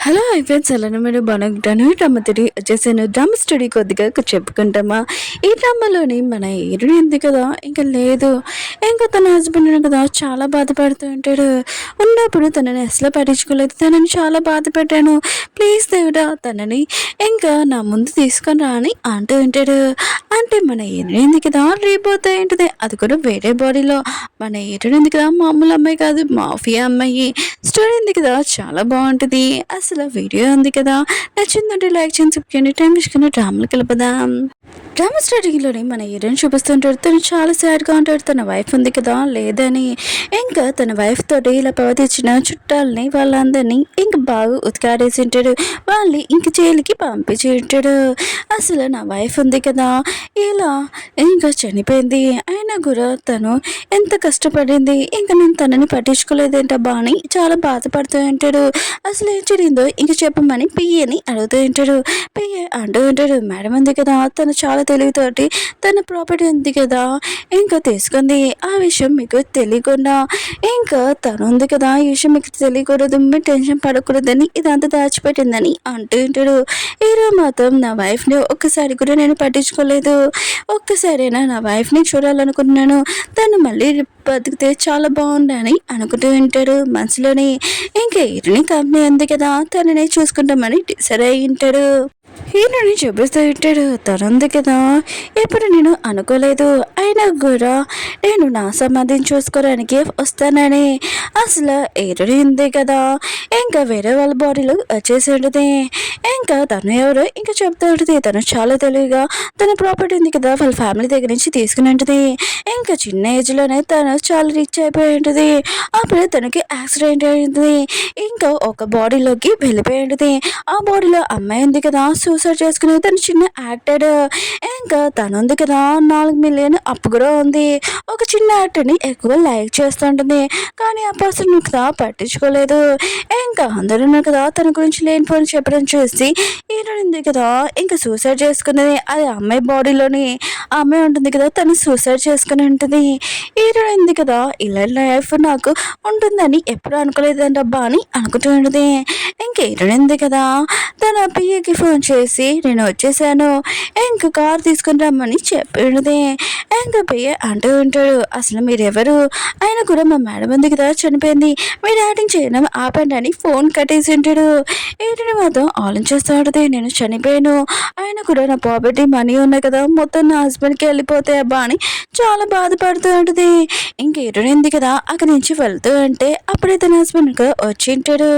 Hello friends, అలానే మీరు బాగుంటాను. Drama తిరిగి వచ్చేసాను. డ్రామా స్టడీ కొద్దిగా చెప్పుకుంటామా. ఈ డ్రామాలోని మన హీరోయిన్ ఉంది కదా, ఇంకా లేదు, ఇంకా తన హస్బెండ్ కదా చాలా బాధపడుతూ ఉంటాడు. ఉన్నప్పుడు తనని అసలు పట్టించుకోలేదు, తనని చాలా బాధ పెట్టాను, ప్లీజ్ దేవుడా తనని ఇంకా నా ముందు తీసుకొని రా అని అంటూ ఉంటాడు. అంటే మన హీరోయిన్ ఉంది కదా రీపోతే ఏంటిది, అది కూడా వేరే బాడీలో. మన హీరోయిన్ ఉంది కదా మామూలు అమ్మాయి కాదు, మాఫియా అమ్మాయి. స్టోరీ ఉంది కదా చాలా బాగుంటుంది. అసలు వీడియో ఉంది కదా, నచ్చిందంటే లైక్ చేయండి, సబ్స్క్రైబ్ టైం తీసుకుని డ్రామాలు కలపదాం. డ్రామా స్టార్టింగ్లోనే మన హీరోయిన్ చూపిస్తుంటాడు. తను చాలా సాడ్గా ఉంటాడు. తన వైఫ్ ఉంది కదా లేదని, ఇంకా తన వైఫ్ తోటి ఇలా ప్రవర్తించిన చుట్టాలని వాళ్ళందరినీ ఇంక బాగా ఉతికాడేసి ఉంటాడు. వాళ్ళని ఇంక జైలుకి పంపించి ఉంటాడు. అసలు నా వైఫ్ ఉంది కదా ఇలా ఇంకా చనిపోయింది, అయినా కూడా తను ఎంత కష్టపడింది, ఇంకా నేను తనని పట్టించుకోలేదేంటబ్బా అని చాలా బాధపడుతూ ఉంటాడు. అసలు ఏం జరిగిందో ఇంక చెప్పమని పియ్యని అడుగుతూ ఉంటాడు. పియ్య అంటూ ఉంటాడు, మేడం ఉంది కదా తను చాలా తెలివితోటి తన ప్రాపర్టీ ఉంది కదా ఇంకా తీసుకుంది, ఆ విషయం మీకు తెలియకుండా ఇంకా తను ఉంది కదా ఈ విషయం మీకు తెలియకూడదు, మీరు టెన్షన్ పడకూడదని ఇదంతా దాచిపెట్టిందని అంటూ ఉంటాడు. హీరో మాత్రం నా వైఫ్ని ఒక్కసారి కూడా నేను పట్టించుకోలేదు, ఒక్కసారైనా నా వైఫ్ని చూడాలనుకున్నాను, తను మళ్ళీ బతికితే చాలా బాగుండని అనుకుంటూ ఉంటాడు మనసులోని. ఇంకా హీరోని కంపెనీ ఉంది కదా తననే చూసుకుంటామని డిసైడ్ అయి ఉంటాడు. హీరోని చూపిస్తూ ఉంటాడు. తనుంది కదా ఎప్పుడు నేను అనుకోలేదు, అయినా కూడా నేను నా సంబంధించి చూసుకోవడానికి వస్తానని. అసలు హీరోని ఉంది కదా ఇంకా వేరే వాళ్ళ బాడీలో వచ్చేసి ఉంటుంది. ఇంకా తను ఎవరో ఇంకా చెప్తూ ఉంటుంది. తను చాలా తెలివిగా తన ప్రాపర్టీ ఉంది కదా వాళ్ళ ఫ్యామిలీ దగ్గర నుంచి తీసుకుని ఉంటుంది. ఇంకా చిన్న ఏజ్లోనే తను చాలా రిచ్ అయిపోయి ఉంటుంది. అప్పుడు తనకి యాక్సిడెంట్ అయింది, ఇంకా ఒక బాడీలోకి వెళ్ళిపోయి ఉంటుంది. ఆ బాడీలో అమ్మాయి ఉంది కదా సూసైడ్ చేసుకుని తను చిన్న యాక్టర్. ఇంకా తను ఉంది కదా 4 మిలియన్ అప్పు కూడా ఉంది. ఒక చిన్న యాక్టర్ని ఎక్కువ లైక్ చేస్తుంటుంది, కానీ ఆ పర్సన్ కదా పట్టించుకోలేదు. ఇంకా అందరూ ఉన్నారు కదా తన గురించి లేనిపోని చెప్పడం చూసి హీరోయిన్ ఉంది కదా ఇంకా సూసైడ్ చేసుకున్నది. అది అమ్మాయి బాడీలోని ఆ అమ్మాయి ఉంటుంది కదా తను సూసైడ్ చేసుకుని ఉంటుంది. హీరోయిన్ ఉంది కదా ఇలా లైఫ్ నాకు ఉంటుందని ఎప్పుడు అనుకోలేదంటబ్బా అని అనుకుంటూ ఉంటుంది. ఇంకా హీరోయిన్ ఉంది కదా తన పిఏకి ఫోన్ చేసి నేను వచ్చేసాను ఇంకా కార్ తీసుకుని రమ్మని చెప్పినది. ఇంకా పిఏ అంటూ ఉంటాడు, అసలు మీరెవరు, ఆయన కూడా మా మేడం ఉంది కదా చనిపోయింది, మీరు యాక్టింగ్ చేయడం ఆపండి అని ఫోన్ కట్టేసి ఉంటాడు. ఏంటని మాత్రం ఆలోచిస్తూ ఉంటుంది, నేను చనిపోయాను, ఆయన కూడా నా ప్రాపర్టీ మనీ ఉన్నాయి కదా మొత్తం నా హస్బెండ్కి వెళ్ళిపోతాయి అబ్బా అని చాలా బాధపడుతూ ఉంటుంది. ఇంక హీరోయిన్ కదా అక్కడి నుంచి వెళ్తూ అంటే అప్పుడే తన హస్బెండ్ వచ్చి ఉంటాడు.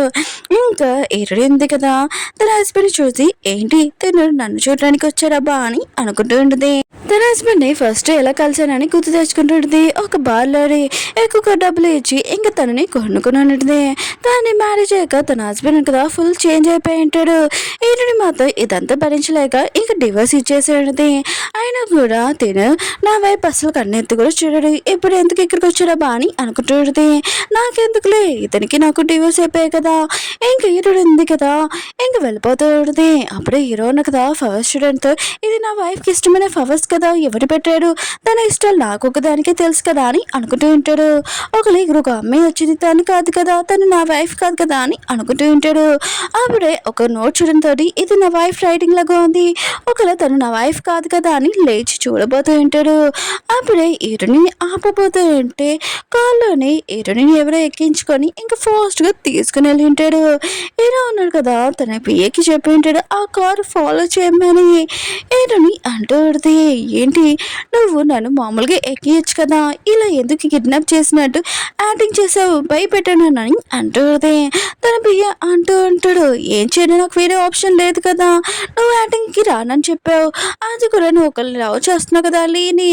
ఇంకా హీరోయిన్ కదా తన హస్బెండ్ చూసి ఏంటి తను నన్ను చూడడానికి వచ్చాడబ్బా అని అనుకుంటూ ఉంటుంది. తన హస్బెండ్ ని ఫస్ట్ ఎలా కలిసానని గుర్తు తెచ్చుకుంటుంటుంది. ఒక బార్లోని ఎక్కువ డబ్బులు ఇచ్చి ఇంకా తనని కొనుక్కున్నది. తనని మ్యారేజ్ అయ్యాక తన హస్బెండ్ కదా ఫుల్ చేంజ్ అయిపోయి ఉంటాడు. ఈయనని మాత్రం ఇదంతా భరించలేక ఇంకా డివోర్స్ ఇచ్చేసేది. అయినా కూడా తిను నా వైపు అసలు కన్నెత్తి కూడా చూడడు, ఇప్పుడు ఎందుకు ఇక్కడికి వచ్చాడబ్బా అని అనుకుంటుంది. నాకెందుకులే ఇతనికి నాకు డివోర్స్ అయిపోయాయి కదా, ఇంకా హీరోడు ఉంది కదా ఇంకా వెళ్ళిపోతూ ఉంటుంది. అప్పుడే హీరో ఉన్న కదా ఫస్ట్ స్టూడెంట్, ఇది నా వైఫ్కి ఇష్టమైన ఫ్లవర్స్ కదా ఎవరు పెట్టాడు, తన ఇష్టాలు నాకు ఒకదానికే తెలుసు కదా అని అనుకుంటూ ఉంటాడు. ఒక అమ్మాయి వచ్చింది, తను కాదు కదా, తను నా వైఫ్ కాదు కదా అని అనుకుంటూ ఉంటాడు. అప్పుడే ఒక నోట్ చూడడంతో ఇది నా వైఫ్ రైటింగ్ లాగా ఉంది, ఒకవేళ తను నా వైఫ్ కాదు కదా అని లేచి చూడబోతూ ఉంటాడు. అప్పుడే హీరోని ఆపబోతూ ఉంటే కాల్లోని హీరోని ఎవరో ఎక్కించుకొని ఇంకా ఫాస్ట్గా తీసుకుని వెళ్ళి ఉంటాడు. హీరో ఉన్నాడు కదా తన పిఏకి చెప్పి ఉంటాడు ఆ కారు ఫాలో చేయమని. హీరోని అంటూ ఉంటుంది, ఏంటి నువ్వు నన్ను మామూలుగా ఎక్కియచ్చు కదా, ఇలా ఎందుకు కిడ్నాప్ చేసినట్టు యాక్టింగ్ చేసావు, భయపెట్టాను అని అంటుంది. తన పియ్య అంటూ ఉంటాడు, ఏం చేయను నాకు వేరే ఆప్షన్ లేదు కదా, నువ్వు యాక్టింగ్కి రానని చెప్పావు, అది కూడా నువ్వు ఒకరిని లవ్ చేస్తున్నావు కదా లేని,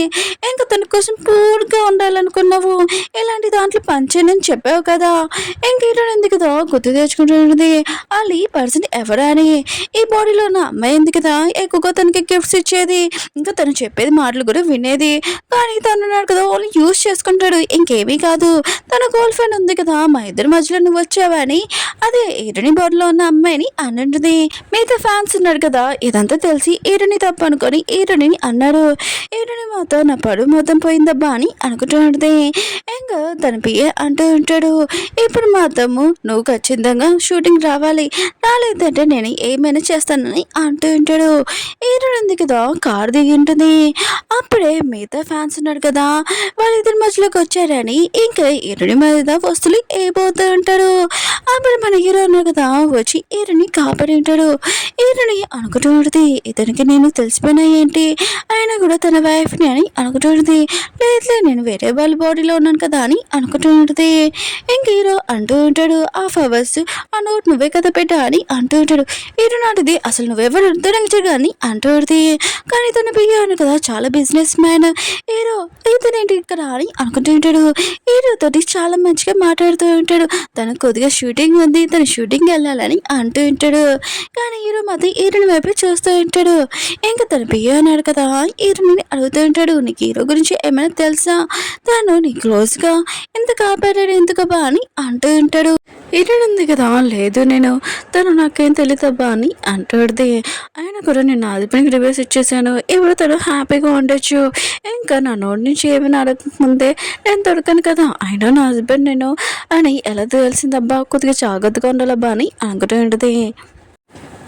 ఇంకా తన కోసం పూర్తిగా ఉండాలనుకున్నావు, ఇలాంటి దాంట్లో పంచానని చెప్పావు కదా. ఇంక హీరోయిన్ ఉంది కదా గుర్తు తెచ్చుకుంటుంది, వాళ్ళు ఈ పర్సన్ ఎవరని, ఈ బాడీలో ఉన్న అమ్మాయి ఉంది కదా ఎక్కువగా తనకి గిఫ్ట్స్ ఇచ్చేది, ఇంకా తను చెప్పేది మాటలు కూడా వినేది, కానీ తను ఉన్నాడు కదా వాళ్ళు యూజ్ చేసుకుంటాడు, ఇంకేమీ కాదు, తన గర్ల్ ఫ్రెండ్ ఉంది కదా మా ఇద్దరి మధ్యలో నువ్వు వచ్చావని అదే హీరోని బాడీలో ఉన్న అమ్మాయిని అనంటుంది. మిగతా ఫ్యాన్స్ ఉన్నాడు కదా ఇదంతా తెలిసి హీరోని తప్పు అనుకొని హీరోని అన్నాడు. హీరోని మాత్రం నా పడు మొత్తం పోయిందబ్బా అని అనుకుంటూ ఉంటుంది. ఇంకా తన పిఏ అంటూ ఉంటాడు, ఇప్పుడు మాత్రము నువ్వు ఖచ్చితంగా షూటింగ్ రావాలి, రాలేదంటే నేను ఏమైనా చేస్తానని అంటూ ఉంటాడు. హీరోయిన్ ఉంది కదా కారు దిగి ఉంటుంది. అప్పుడే మిగతా ఫ్యాన్స్ ఉన్నారు కదా, వాళ్ళిద్దరి మధ్యలోకి వచ్చారని ఇంకా హీరోయిన్ మీద వస్తువులు వేయబోతూ ఉంటారు. అప్పుడు మన హీరో ఉన్నారు కదా వచ్చి హీరోని కాపాడి ఉంటాడు. హీరోని అనుకుంటూ ఉంటుంది, ఇతనికి నేను తెలిసిపోయినా ఏంటి, ఆయన కూడా తన వైఫ్ని అని అనుకుంటూ ఉంటుంది. లేదు నేను వేరే వాళ్ళ బాడీలో ఉన్నాను కదా అని అనుకుంటూ ఉంటుంది. ఇంక హీరో అంటూ ఉంటాడు, ఆ ఫ్లవర్స్ ఆ నోట్ నువ్వే కదా పెట్టా అని అంటూ ఉంటాడు. హీరో నాటిది అసలు నువ్వెవరు దొరించగా అని అంటూ ఉంటుంది. కానీ తను బియ్యాను కదా చాలా బిజినెస్ మ్యాన్. హీరో ఇతనేంటి ఇక్కడ అని అనుకుంటూ ఉంటాడు. హీరో తోటి చాలా మంచిగా మాట్లాడుతూ ఉంటాడు. తనకు కొద్దిగా షూటింగ్ ఉంది, తను షూటింగ్ వెళ్ళాలని అంటూ ఉంటాడు. కానీ హీరో మాత్రం హీరోని వైపు చూస్తూ ఉంటాడు. ఇంకా తన బియ్య అన్నాడు కదా, హీరోని అడుగుతూ ఉంటాడు, నీకు హీరో గురించి ఏమైనా తెలుసా, తను నీ క్లోజ్గా ఎంత కాపాడాడు ఎందుకబ్బా అని అంటూ ఉంటాడు. హీరోయిన్ ఉంది కదా, లేదు నేను తను నాకేం తెలియదబ్బా అని అంటాడుది. ఆయన కూడా నేను ఆదిపనికి రివర్స్ ఇచ్చేసాను, ఇప్పుడు తను హ్యాపీగా ఉండొచ్చు, ఇంకా నా నోటి నుంచి ఏమైనా అడగకముందే నేను దొరకను కదా, అయినా నా హస్బెండ్ నేను అని ఎలా తెలిసిందబ్బా, కొద్దిగా జాగ్రత్తగా ఉండాలబ్బా అని అనుకుంటూ ఉంటుంది.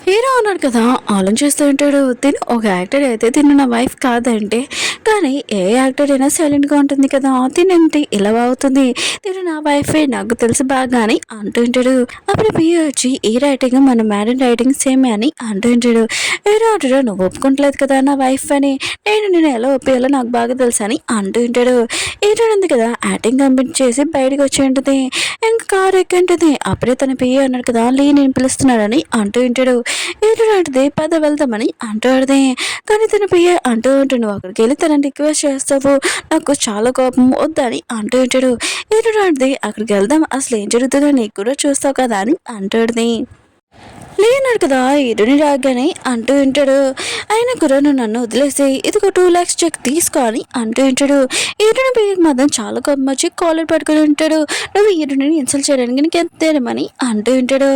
హీరో అన్నాడు కదా, ఆలోచిస్తూ ఉంటాడు. తిను ఒక యాక్టర్ అయితే తిను నా వైఫ్ కాదంటే, కానీ ఏ యాక్టర్ అయినా సైలెంట్గా ఉంటుంది కదా, తినేంటి ఇలా అవుతుంది, తిను నా వైఫే నాకు తెలుసు బాగా అని అంటూ ఉంటాడు. అప్పుడు బియ్య వచ్చి ఈ రైటింగ్ మన మ్యారేజ్ రైటింగ్ సేమే అని అంటూ ఉంటాడు. హీరో అంటాడు, నువ్వు ఒప్పుకుంటలేదు కదా నా వైఫ్ అని, నేను ఎలా ఒప్పేయాలో నాకు బాగా తెలుసు అని అంటూ ఉంటాడు. హీరో ఉంది కదా యాక్టింగ్ కంప్లీట్ చేసి బయటకు వచ్చి ఉంటుంది. ఇంకా కారు ఎక్కి ఉంటుంది. అప్పుడే తన బియ్య అన్నాడు కదా, లీ నేను పిలుస్తున్నాడని అంటూ ఉంటాడు. ఏంటంటే పద వెళ్దామని అంటాడుదే. కానీ తన పియ్య అంటూ ఉంటాడు, అక్కడికి వెళ్ళి తనని రిక్వెస్ట్ చేస్తావు, నాకు చాలా కోపం వద్దని అంటూ ఉంటాడు. ఏంటంటే అక్కడికి వెళ్దాం, అసలు ఏం జరుగుతుందో నీకు కూడా చూస్తావు కదా అని అంటాడుది. లేనాడు కదా హీరోని రాగానే అంటూ ఉంటాడు. ఆయన కూడా నువ్వు నన్ను వదిలేసి ఇదిగో 2 lakhs చెక్ తీసుకో అని అంటూ ఉంటాడు. హీరోని బియ్యకి మాత్రం చాలా కోపం వచ్చి కాలర్ పట్టుకుని ఉంటాడు. నువ్వు హీరోని ఇన్సల్ట్ చేయడానికి నీకు ఎంతేనమని అంటూ ఉంటాడు.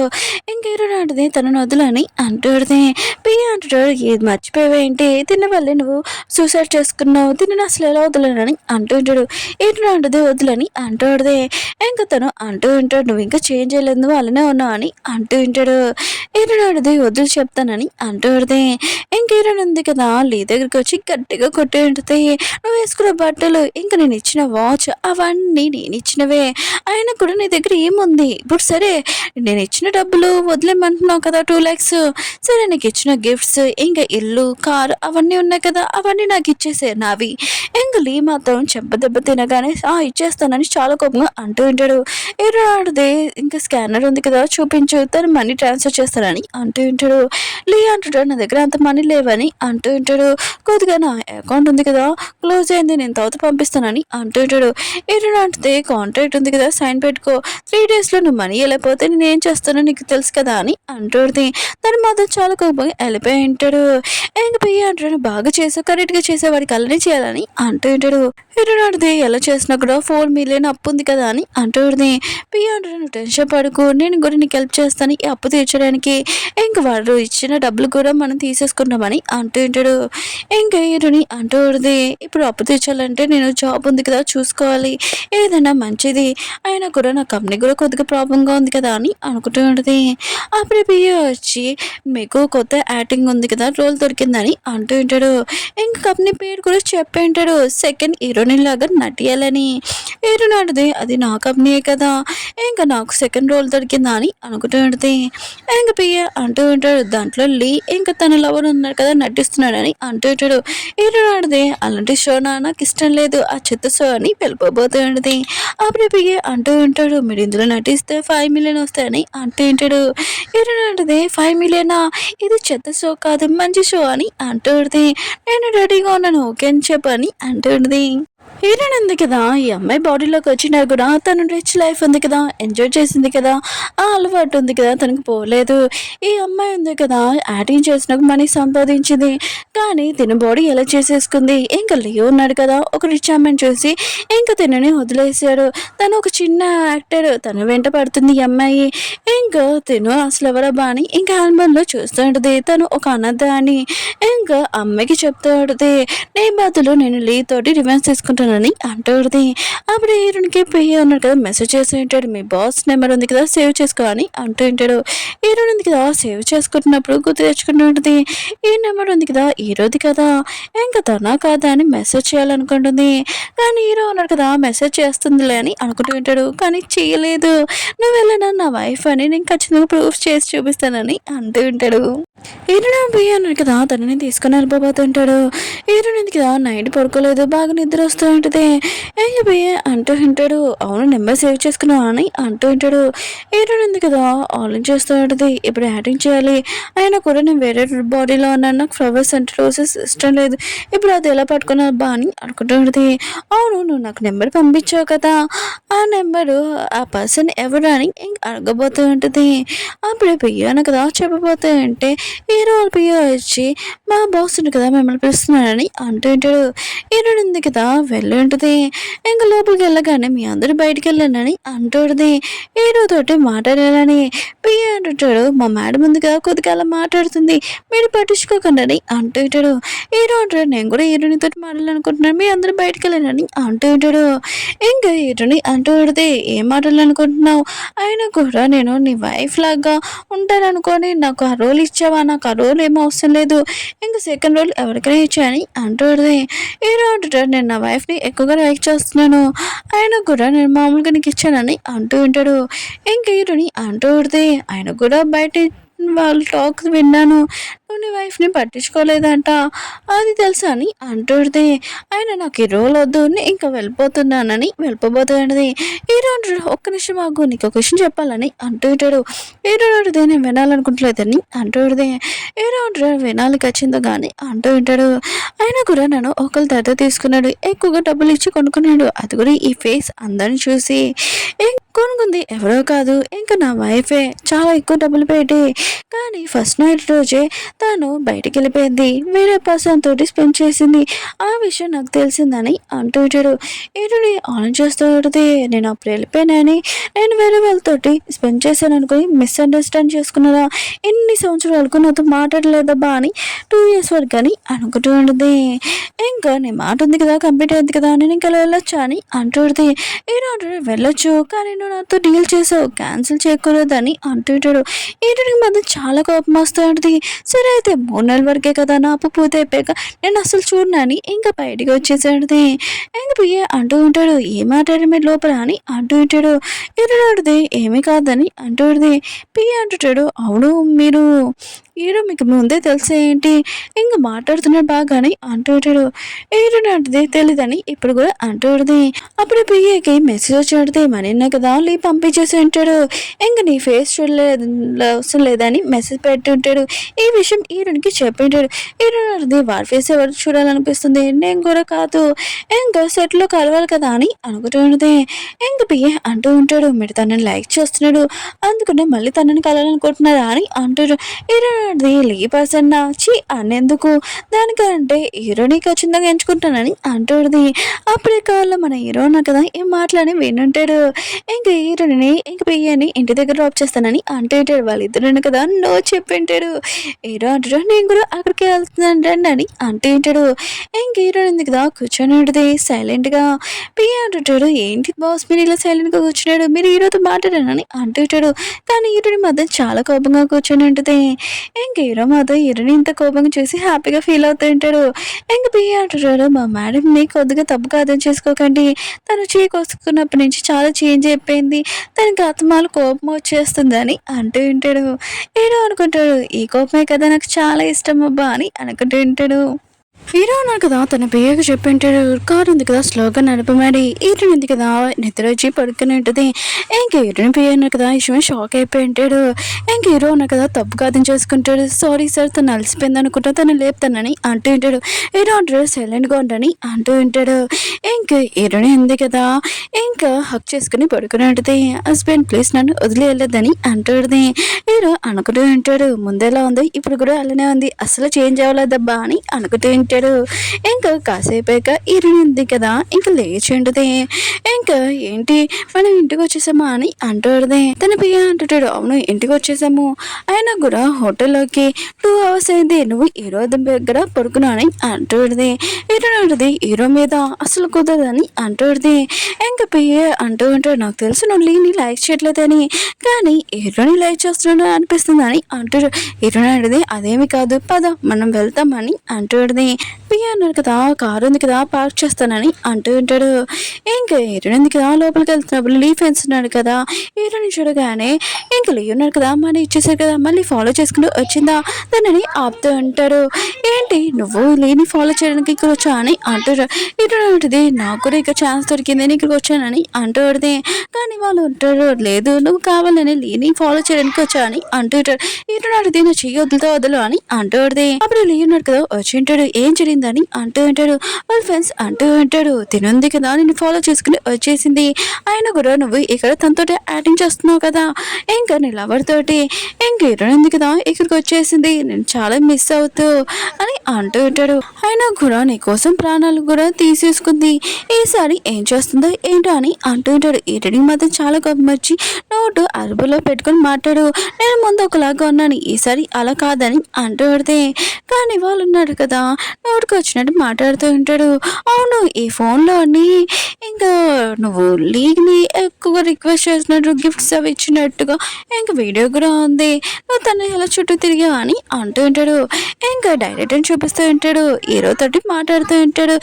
ఇంక హీరోని అంటది తనను వదులని అంటూ ఉంటుంది. బియ్య అంటాడు, ఏది మర్చిపోయావేంటి, తిన్న వల్లే నువ్వు సూసైడ్ చేసుకున్నావు, తిన్న అసలు ఎలా వదలనని అంటూ ఉంటాడు. హీరోని అంటది వదులని అంటూ ఉంటుంది. ఇంకా తను అంటూ ఉంటాడు, నువ్వు ఇంకా చేంజ్ చేయలేదు, నువ్వు అలానే ఉన్నావు అని అంటూ ఉంటాడు. హీరోని వదిలి చెప్తానని అంటూడితే ఇంక హీరోయిన్ ఉంది కదా లీ దగ్గరికి వచ్చి గట్టిగా కొట్టి ఉంటుంది. నువ్వు వేసుకున్న బట్టలు ఇంకా నేను ఇచ్చిన వాచ్ అవన్నీ నేను ఇచ్చినవే, అయినా కూడా నీ దగ్గర ఏముంది ఇప్పుడు, సరే నేను ఇచ్చిన డబ్బులు వదిలేమంటున్నావు కదా 2 lakhs, సరే నీకు ఇచ్చిన గిఫ్ట్స్ ఇంకా ఇల్లు కారు అవన్నీ ఉన్నాయి కదా అవన్నీ నాకు ఇచ్చేసే నావి. ఇంకా లీ మాత్రం చెంప దెబ్బ తినగానే ఇచ్చేస్తానని చాలా కోపంగా అంటూ ఉంటాడు. హీరోయిన్ది ఇంకా స్కానర్ ఉంది కదా చూపించు, తను మనీ ట్రాన్స్ఫర్ చేస్తానని అంటూ ఉంటాడు. లీ అంటాడు, నా దగ్గర అంత మనీ లేవని అంటూ ఉంటాడు. కొద్దిగా నా అకౌంట్ ఉంది కదా క్లోజ్ అయింది, నేను తర్వాత పంపిస్తానని అంటూ ఉంటాడు. హీరోయిన్ అంటే కాంట్రాక్ట్ ఉంది కదా సైన్ పెట్టుకో, 3 daysలో నువ్వు మనీ వెళ్ళిపోతే నేను ఏం చేస్తానో నీకు తెలుసు కదా అని అంటుంది. తను మాత్రం చాలా కోపంగా వెళ్ళిపోయి ఉంటాడు. ఇంక పియ్య అంటాడు, బాగా చేసావు, కరెక్ట్గా చేసేవాడికి అలానే చేయాలని అంటూ ఉంటాడు. హీరోయిన్ ఎలా చేసినా కూడా 4 million అప్పు ఉంది కదా అని అంటుంది. పియ్య అంటాడు, నువ్వు టెన్షన్ పడుకో, నేను కూడా నీకు హెల్ప్ చేస్తాను ఈ అప్పు తీర్చడానికి, ఇంక వాడు ఇచ్చిన డబ్బులు కూడా మనం తీసేసుకున్నామని అంటూ ఉంటాడు. ఇంకా హీరోని అంటూ ఉంటుంది, ఇప్పుడు అప్పు తీర్చాలంటే నేను జాబ్ ఉంది కదా చూసుకోవాలి, ఏదైనా మంచిది, అయినా కూడా నా కంపెనీ కూడా కొద్దిగా ప్రాబ్లంగా ఉంది కదా అని అనుకుంటూ ఉంటుంది. అప్పుడు పియ్య వచ్చి మీకు కొత్త యాక్టింగ్ ఉంది కదా రోల్ దొరికిందని అంటూ ఉంటాడు. ఇంకా కంపెనీ పేరు కూడా చెప్పి ఉంటాడు, సెకండ్ హీరోయిన్ లాగా నటియాలని. హీరోయిన్ అంటది, అది నా కంపెనీయే కదా, ఇంకా నాకు సెకండ్ రోల్ దొరికిందా అని అనుకుంటూ ఉంటుంది. ఇంకా పియ్య అంటూ ఉంటాడు, దాంట్లో లీ ఇంకా తన లవర్ ఉన్నాడు కదా నటిస్తున్నాడని అంటూ ఉంటాడు. హీరోయిన్ అంటది, అలాంటి షో నాకు ఇష్టం లేదు, ఆ చెత్త షో అని వెళ్ళిపోతూ ఉంటుంది. అప్పుడు పియ్య అంటూ ఉంటాడు, మీరు ఇందులో నటిస్తే 5 million వస్తాయని అంటూ ఉంటాడు. హీరోయిన్ అంటది, 5 million, ఇది చెత్త షో కాదు మంచి షో అని అంటూ ఉంటుంది. నేను రెడీగా ఉన్నాను ఓకే అని చెప్పని అంటూ ఉంటుంది. హీరోయిన్ ఉంది కదా, ఈ అమ్మాయి బాడీలోకి వచ్చినా కూడా తను రిచ్ లైఫ్ ఉంది కదా, ఎంజాయ్ చేసింది కదా, ఆ అలవాటు ఉంది కదా తనకు పోలేదు. ఈ అమ్మాయి ఉంది కదా యాక్టింగ్ చేసినాక మనీ సంపాదించింది, కానీ తిన బాడీ ఎలా చేసేసుకుంది. ఇంకా లియో ఉన్నాడు కదా ఒక రిచ్ అమ్మాయిని చూసి ఇంకా తినని వదిలేసాడు. తను ఒక చిన్న యాక్టర్, తను వెంట పడుతుంది ఈ అమ్మాయి. ఇంకా తిను అసలు ఎవరబ్బా అని ఇంకా ఆల్బంలో చూస్తూ ఉంటుంది. తను ఒక అనాథ అని ఇంకా అమ్మాయికి చెప్తూ ఉంటుంది, నీ బదులు నేను లీ తోటి రివెన్స్ తీసుకుంటాను చేస్తున్నానని అంటుంది. అప్పుడు హీరోయిన్కి పియ్య ఉన్నాడు కదా మెసేజ్ చేసి ఉంటాడు, మీ బాస్ నెంబర్ ఉంది కదా సేవ్ చేసుకో అని అంటూ ఉంటాడు. హీరోయిన్ ఉంది కదా సేవ్ చేసుకుంటున్నప్పుడు గుర్తు తెచ్చుకుంటూ ఉంటుంది, ఈ నెంబర్ ఉంది కదా హీరోది కదా, ఇంకా తనా కాదా అని మెసేజ్ చేయాలనుకుంటుంది. కానీ హీరో ఉన్నాడు కదా మెసేజ్ చేస్తుందిలే అని అనుకుంటూ ఉంటాడు, కానీ చేయలేదు. నువ్వు వెళ్ళినా నా వైఫ్ అని నేను ఖచ్చితంగా ప్రూఫ్ చేసి చూపిస్తానని అంటూ ఉంటాడు. హీరోయిన్ పోయి అన్నాడు కదా తనని తీసుకొని వెళ్ళిపోతుంటాడు. హీరోయిన్ ఉంది కదా నైట్ పడుకోలేదు, బాగా నిద్ర వస్తూ ఉంటుంది. ఏం పోయి అంటూ ఉంటాడు, అవును నెంబర్ సేవ్ చేసుకున్నావు అని అంటూ ఉంటాడు. హీరోయిన్ ఉంది కదా ఆలోచిస్తూ ఉంటుంది, ఇప్పుడు యాక్టింగ్ చేయాలి, అయినా కూడా నేను వేరే బాడీలో ఉన్నాను, నాకు ఫ్లవర్స్ అంటే రోజెస్ ఇష్టం లేదు, ఇప్పుడు అది ఎలా పట్టుకున్నా బా అని అనుకుంటూ ఉంటుంది. అవును నువ్వు నాకు నెంబర్ పంపించావు కదా, ఆ నెంబరు ఆ పర్సన్ ఎవరు అని ఇంక అడగబోతూ ఉంటుంది. అప్పుడే పియ్యాను కదా చెప్పబోతూ ఉంటే హీరో పియ్య వచ్చి మా బాస్ ఉంది కదా మిమ్మల్ని పిలుస్తున్నానని అంటూ ఉంటాడు. హీరోయిన్ ఉంది కదా వెళ్ళి ఉంటుంది. ఇంకా లోపలికి వెళ్ళగానే మీ అందరూ బయటికి వెళ్ళానని అంటుంది. హీరో తోటి మాట్లాడాలని పియ్య అంటుంటాడు, మా మేడం ఉంది కదా కొద్దిగా అలా మాట్లాడుతుంది, మీరు పట్టించుకోకండి అని అంటూ ఉంటాడు. హీరో అంటాడు, నేను కూడా హీరోయిన్ తోటి మాట్లాడాలనుకుంటున్నాను, మీ అందరూ బయటికి వెళ్ళానని అంటూ ఉంటాడు. ఇంకా హీరోని అంటూ పడితే ఏం మాట్లాడాలనుకుంటున్నావు, అయినా కూడా నేను నీ వైఫ్ లాగా ఉంటాననుకొని నాకు ఆ రోల్ ఇచ్చావా, నాకు ఆ రోల్ ఏమో అవసరం లేదు, ఇంకా సెకండ్ రోల్ ఎవరికైనా ఇచ్చాయని అంటుంది. హీరో అంటాడు, నేను నా వైఫ్ని ఎక్కువగా లైక్ చేస్తున్నాను, ఆయన కూడా నేను మామూలుగా నీకు ఇచ్చానని అంటూ ఉంటాడు. ఇంకా హీరోని అంటూ పడితే ఆయన కూడా బయట వాళ్ళ టాక్ విన్నాను, నువ్వు నీ వైఫ్ని పట్టించుకోలేదంట, అది తెలుసా అని అంటుంది. ఆయన నాకు ఈ రోల్ వద్దు ఇంకా వెళ్ళిపోతున్నానని వెళ్ళిపోబోతున్నది. హీరో అంటాడు, ఒక్క నిమిషం ఆగు నీకు ఒక విషయం చెప్పాలని అంటూ ఉంటాడు. హీరో అంటుంది, నేను వినాలనుకుంటలేదని అంటుంది. హీరో అంటాడు, వినాలి ఖచ్చితంగా కానీ అంటూ ఉంటాడు. ఆయన కూడా నన్ను ఒకరి దగ్గర తీసుకున్నాడు, ఎక్కువగా డబ్బులు ఇచ్చి కొనుక్కున్నాడు, అది కూడా ఈ ఫేస్ అందరిని చూసి కొనుక్కుంది ఎవరో కాదు ఇంకా నా వైఫే, చాలా ఎక్కువ డబ్బులు పెట్టి, కానీ ఫస్ట్ నైట్ రోజే తను బయటికి వెళ్ళిపోయింది, వేరే పర్సన్ తోటి స్పెండ్ చేసింది, ఆ విషయం నాకు తెలిసిందని అంటూ ఉంటాడు. ఈరుని ఆన్ చేస్తూ ఉంటుంది, నేను అప్పుడు వెళ్ళిపోయినాని నేను వేరే వాళ్ళతోటి స్పెండ్ చేశాను అనుకుని మిస్అండర్స్టాండ్ చేసుకున్నారా, ఎన్ని సంవత్సరాలకు నాతో మాట్లాడలేదబ్బా అని 2 years వరకు అని అనుకుంటూ ఉంటుంది. ఇంకా నీ మాట ఉంది కదా కంప్లీట్ అయింది కదా నేను ఇంకా వెళ్ళొచ్చా అని అంటుంది. ఈరోజు వెళ్ళొచ్చు, కానీ నువ్వు నాతో డీల్ చేసావు, క్యాన్సిల్ చేయకూడదని అంటుంటాడు. ఈరోజుకి మాత్రం చాలా కోపం వస్తూ ఉంటుంది. సరే అయితే 3 నెలల వరకే కదా నా అప్పు పూర్తి అయిపోయాక నేను అసలు చూడనని ఇంకా బయటికి వచ్చేసాడుది. ఇంక పియ్య అంటూ ఉంటాడు, ఏ మాట్లాడారు మీరు లోపల అని అంటూ ఉంటాడు. ఈరోజుది ఏమీ కాదని అంటుంది. పియ్య అంటుంటాడు, అవును మీరు హీరో మీకు ముందే తెలిసే ఏంటి ఇంకా మాట్లాడుతున్నాడు బాగాని అంటూ ఉంటాడు. హీరో నాటిది తెలీదని ఇప్పుడు కూడా అంటూ ఉంటుంది. అప్పుడు పియ్యకి మెసేజ్ వచ్చి మనీన్నా కదా లీ పంపించేసి ఉంటాడు, ఇంక నీ ఫేస్ చూడలేదు అవసరం లేదని మెసేజ్ పెట్టి ఉంటాడు. ఈ విషయం హీరోనికి చెప్పి ఉంటాడు. హీరో నాటిది వాడి ఫేస్ ఎవరు చూడాలనిపిస్తుంది, నేను కూడా కాదు ఇంకా సెట్లో కలవాలి కదా అని అనుకుంటూ ఉంటుంది. ఇంక పియ్య అంటూ ఉంటాడు, మీరు తనని లైక్ చేస్తున్నాడు అందుకనే మళ్ళీ తనని కలవాలనుకుంటున్నారా అని అంటాడు. హీరో లీ పర్సన్ చి అనేందుకు దానికంటే హీరోని ఖచ్చితంగా ఎంచుకుంటానని అంటుంది. అప్పుడే కావాలి మన హీరో ఉన్నా కదా ఏం మాట్లాడి వినుంటాడు. ఇంకా హీరోని ఇంక పియ్యని ఇంటి దగ్గర డ్రాప్ చేస్తానని అంటుంటాడు. వాళ్ళిద్దరు కదా నో చెప్పింటాడు. హీరో అంటాడు, నేను కూడా అక్కడికి వెళ్తున్నాను రండి అని అంటుంటాడు. ఇంక హీరో ఉంది కదా కూర్చొని ఉంటుంది సైలెంట్గా. పియ్య అంటుంటాడు, ఏంటి బాస్ మీరు ఇలా సైలెంట్గా కూర్చున్నాడు, మీరు హీరోతో మాట్లాడానని అంటుంటాడు. కానీ హీరోని మధ్య చాలా కోపంగా కూర్చొని ఉంటుంది. ఇంక హీరో మాత్రం హీరోని ఇంత కోపంగా చూసి హ్యాపీగా ఫీల్ అవుతూ ఉంటాడు. ఇంక పియ్య అంటాడు, మా మేడంని కొద్దిగా తప్పుగా అర్థం చేసుకోకండి, తను కోసుకున్నప్పటి నుంచి చాలా చేంజ్ అయిపోయింది, తనకి ఆత్మాలు కోపం వచ్చేస్తుందని అంటూ ఉంటాడు. హీరో అనుకుంటాడు, ఈ కోపమే కదా నాకు చాలా ఇష్టం అబ్బా అని అనుకుంటూ ఉంటాడు. హీరో ఉన్నారు కదా తన పియ్యకు చెప్పింటాడు, కారు ఉంది కదా స్లోగా నడపమాడి, హీరోయిన్ ఉంది కదా నిద్ర వచ్చి పడుకుని ఉంటుంది. ఇంక హీరోయిన్ పియ్య ఉన్నారు కదా ఇష్టమే షాక్ అయిపోయి ఉంటాడు. ఇంక హీరో ఉన్నారు కదా తప్పుగా అర్థం చేసుకుంటాడు, సారీ సార్ తను అలసిపోయింది అనుకుంటా తను లేపుతానని అంటూ ఉంటాడు. హీరో అంటాడు సైలెంట్గా ఉండని అంటూ ఉంటాడు. ఇంక హీరోయిన్ ఉంది కదా ఇంకా హక్ చేసుకుని పడుకుని ఉంటుంది. హస్బెండ్ ప్లీజ్ నన్ను వదిలి వెళ్ళదని అంటుంది. హీరో అనుకుంటూ ఉంటాడు, ముందెలా ఉందో ఇప్పుడు కూడా అలానే ఉంది, అసలు చేంజ్ అవ్వలేదబ్బా అని అనుకుంటూ ఉంటాడు. ఇంకా కాసేపాక హీరోయిన్ ఉంది కదా, ఇంకా లేచి ఉంటుంది. ఇంకా ఏంటి మనం ఇంటికి వచ్చేసామా అని అంటాడుదే. తన పియ్య అంటుంటాడు, అవును ఇంటికి వచ్చేసాము, అయినా కూడా హోటల్లోకి 2 hours అయింది, నువ్వు హీరో దగ్గర పడుకున్నా అని అంటాడుది. హీరో అంటుంది, హీరో మీద అసలు కుదరదని అంటాడుది. ఇంకా పియ్య అంటూ ఉంటాడు, నాకు తెలుసు నువ్వు లీని లైక్ చేయట్లేదని, కానీ హీరోని లైక్ చేస్తున్నాడు అనిపిస్తుంది అని అంటాడు. హీరోని అంటుంది, అదేమి కాదు పద మనం వెళ్తామని అంటాడుది. పియ్య అన్నాడు కదా, కారు ఉంది కదా పార్క్ చేస్తానని అంటూ ఉంటాడు. ఇంకా హీరోయిన్ ఉంది కదా, లోపలికి వెళ్తున్నప్పుడు లీ ఫ్రెండ్స్ ఉన్నాడు కదా, హీరోని చూడగానే ఇంకా లీ ఉన్నాడు కదా, మనీ ఇచ్చేసారు కదా, మళ్ళీ ఫాలో చేసుకుంటూ వచ్చిందా తనని ఆపుతూ ఉంటారు. ఏంటి నువ్వు లీని ఫాలో చేయడానికి ఇక్కడ వచ్చా అని అంటారు. హీరోయిన్ ఉంటుంది, నాకు కూడా ఇక్కడ ఛాన్స్ దొరికింది నేను ఇక్కడికి వచ్చానని అంటాడుది. కానీ వాళ్ళు ఉంటారు, లేదు నువ్వు కావాలని లీని ఫాలో చేయడానికి వచ్చా అని అంటుంటాడు. హీరోయిన్ అడిగితే నా చెయ్యి వదులుతో వదలు అని అంటాడుది. అప్పుడు లీ ఉన్నాడు కదా, వచ్చి ఉంటాడు, ఏం జరిగిందని అంటూ ఉంటాడు. వాళ్ళ ఫ్రెండ్స్ అంటూ ఉంటాడు, తినుంది కదా నిన్ను ఫాలో చేసుకుని వచ్చేసింది, ఆయన కూడా నువ్వు ఇక్కడ తనతో యాక్టింగ్ చేస్తున్నావు కదా, ఇంకా నీ లవర్ తోటి ఇంక హీరోయిన్ ఉంది కదా ఇక్కడికి వచ్చేసింది, నేను చాలా మిస్ అవుతూ అని అంటూ ఉంటాడు. ఆయన కూడా నీ కోసం ప్రాణాలు కూడా తీసేసుకుంది, ఈసారి ఏం చేస్తుందో ఏంటో అని అంటూ ఉంటాడు. హీరోయిన్ మాత్రం చాలా కోపం వచ్చి నోటు అరుపులో పెట్టుకుని మాట్లాడు, నేను ముందు ఒకలాగా ఉన్నాను, ఈసారి అలా కాదని అంటూ పడితే. కానీ వాళ్ళు ఉన్నారు కదా, నోటుకు వచ్చినట్టు మాట్లాడుతూ ఉంటాడు. అవును ఈ ఫోన్లోని ఇంకా నువ్వు లీగ్ని ఎక్కువగా రిక్వెస్ట్ చేసినట్టు గిఫ్ట్స్ అవి ఇచ్చినట్టుగా ఇంకా వీడియో కూడా ఉంది, నువ్వు తను ఎలా చుట్టూ తిరిగావు అని అంటూ ఉంటాడు. ఇంకా డైరెక్ట్ చూపిస్తూ ఉంటాడు, హీరో తోటి మాట్లాడుతూ ఉంటాడు.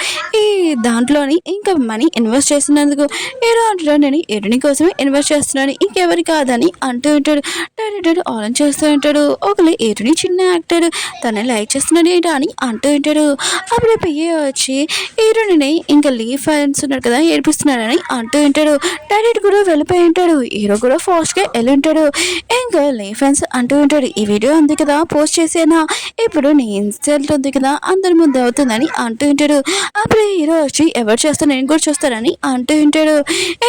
ఈ దాంట్లోని ఇంకా మనీ ఇన్వెస్ట్ చేసినందుకు హీరో అంటాడు, నేను హీరోని కోసమే ఇన్వెస్ట్ చేస్తున్నాను ఇంకెవరి కాదని అంటూ ఉంటాడు. డైరెక్టర్ ఆన్ చేస్తూ ఉంటాడు, ఒకళ్ళు హీరోని చిన్న యాక్టర్ తనని లైక్ చేస్తున్నాడు ఏంటో అని అంటూ ఉంటాడు. అప్పుడు పియ్య వచ్చి హీరోని ఇంకా లీ ఫ్యాన్స్ ఉన్నారు కదా ఏడిపిస్తున్నాడని అంటూ ఉంటాడు. డైరెక్ట్ కూడా వెళ్ళిపోయి ఉంటాడు, హీరో కూడా ఫాస్ట్గా వెళ్ళి ఉంటాడు. ఇంకా లీ ఫ్యాన్స్ అంటూ ఉంటాడు, ఈ వీడియో ఉంది కదా పోస్ట్ చేసేనా, ఇప్పుడు నీ ఇన్సల్ట్ ఉంది కదా అందరి ముందు అవుతుందని అంటూ ఉంటాడు. అప్పుడు హీరో వచ్చి ఎవరు చేస్తారు నేను కూడా చూస్తానని అంటూ ఉంటాడు.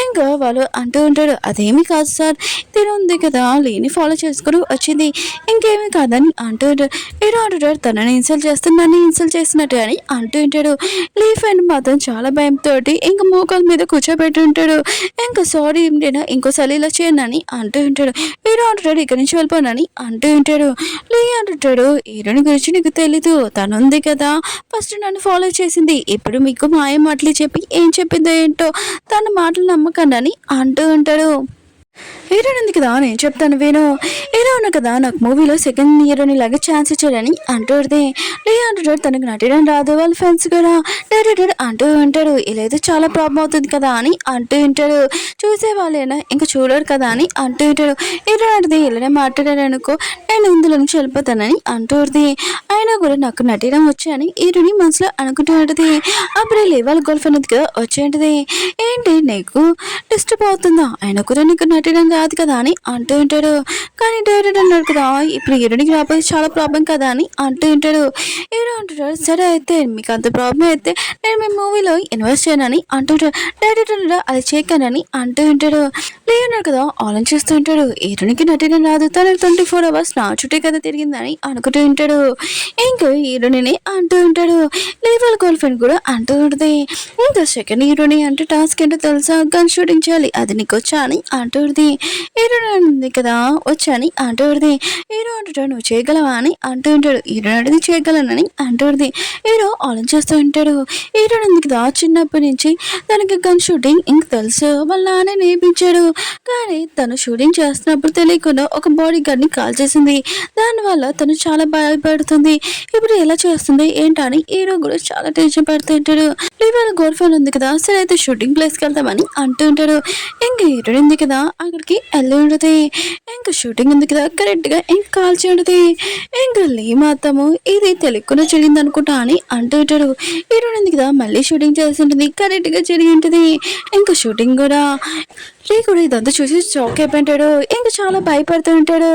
ఇంకా వాళ్ళు అంటూ ఉంటాడు, అదేమి కాదు సార్, తిను ఉంది కదా లీని ఫాలో చేసుకుని వచ్చింది, ఇంకేమీ కాదని అంటూ ఉంటాడు. హీరో అంటాడు, తనని ఇన్సల్ట్ చేస్తే నన్ను ఇన్సల్ట్ చేసినట్టు అని అంటూ ఉంటాడు. లీ ఫ్రెండ్ మాత్రం చాలా భయంతో ఇంకా మోకాల మీద కూర్చోబెట్టి ఉంటాడు. ఇంకా సారీ నేను ఇంకోసారి ఇలా చేయనని అంటూ ఉంటాడు. హీరో అంటాడు, ఇక్కడి నుంచి వెళ్ళిపోనని అంటూ ఉంటాడు. లీ అంటాడు, హీరోని గురించి నీకు తెలీదు, తను ఉంది కదా ఫస్ట్ నన్ను ఫాలో చేసింది, ఇప్పుడు మీకు మాయ మాటలు చెప్పి ఏం చెప్పిందో ఏంటో తన మాటలు నమ్మకండి అని అంటూ ఉంటాడు. హీరోయిన్ ఉంది కదా నేను చెప్తాను వేణు, హీరో ఉన్నా కదా నాకు మూవీలో సెకండ్ హీరోని లాగా ఛాన్స్ ఇచ్చాడని అంటాడుది. లే అంటాడు, తనకు నటియడం రాదు, వాళ్ళ ఫ్రెండ్స్ కూడా డైరెక్టర్ అంటూ ఉంటాడు, ఇలా అయితే చాలా ప్రాబ్లం అవుతుంది కదా అని అంటూ ఉంటాడు. చూసే వాళ్ళైనా ఇంకా చూడరు కదా అని అంటూ ఉంటాడు. హీరో అంటది, ఇలానే మాట్లాడాడు అనుకో నేను ఇందులో నుంచి వెళ్ళిపోతానని అంటుంది. అయినా కూడా నాకు నటియడం వచ్చాయని హీరోని మనసులో అనుకుంటూ ఉంటుంది. అప్పుడే వాళ్ళ గర్ల్ ఫ్రెండ్ ఉంది కదా వచ్చేంటిది, ఏంటి నీకు డిస్టర్బ్ అవుతుందా, అయినా కూడా నీకు నటియడం రాదు కదా అని అంటూ ఉంటాడు. కానీ డైరెక్టర్ అన్నాడు కదా ఇప్పుడు హీరోనికి రాకపోతే చాలా ప్రాబ్లం కదా అని అంటూ ఉంటాడు. హీరో అంటాడు, సరే అయితే మీకు అంత ప్రాబ్లం అయితే నేను మీ మూవీలో ఇన్వెస్ట్ చేయనని అంటుంటాడు. డైరెక్టర్ అది చేయకనని అంటూ ఉంటాడు. లేన్నాడు కదా ఆలోచిస్తూ ఉంటాడు, హీరోనికి నటియడం రాదు, తన 24 hours నా చుట్టే కదా తిరిగిందని అనుకుంటూ ఉంటాడు. ఇంకా హీరోని అంటూ ఉంటాడు. వాళ్ళ గర్ల్ ఫ్రెండ్ కూడా అంటూ ఉంటుంది, ఇంకా సెకండ్ హీరోని అంటే టాస్క్ ఏంటో తెలుసా, గన్ షూటింగ్ చేయాలి, అది నీకు వచ్చా అని అంటుంది. హీరోని ఉంది కదా వచ్చాని అంటుంది. హీరో అంటాడు, నువ్వు చేయగలవా అని అంటూ ఉంటాడు. హీరో అడిగి చేయగలనని అంటుంది. హీరో ఆలోచిస్తూ ఉంటాడు. హీరో ఉంది కదా చిన్నప్పటి నుంచి తనకి గన్ షూటింగ్ ఇంక తెలుసు, వాళ్ళ నాన్న నేర్పించాడు, కానీ తను షూటింగ్ చేస్తున్నప్పుడు తెలియకుండా ఒక బాడీ గార్డ్ని కాల్ చేసింది, దానివల్ల తను చాలా భయపడుతుంది, ఇప్పుడు ఎలా చేస్తుంది ఏంటని హీరో కూడా చాలా టెన్షన్ పడుతూ ఉంటాడు. వాళ్ళ గర్ల్ ఫ్రెండ్ ఉంది కదా సరే అయితే షూటింగ్ ప్లేస్కి వెళ్తామని అంటూ ఉంటాడు. ఇంకా హీరో ఉంది కదా అక్కడికి వెళ్ళి ఉంటుంది. ఇంకా షూటింగ్ ఉంది కదా కరెక్ట్గా ఇంకా కాల్ చేయడది. ఇంకా లీ మాత్రము ఇది తెలియకుండా జరిగింది అనుకుంటా అని అంటూ ఉంటాడు. హీరో ఉంది కదా మళ్ళీ షూటింగ్ చేసి ఉంటుంది, కరెక్ట్గా జరిగి ఉంటుంది. ఇంకా షూటింగ్ కూడా రీ కూడా ఇదంతా చూసి షాక్ అయిపోయింటాడు. ఇంక చాలా భయపడుతూ ఉంటాడు.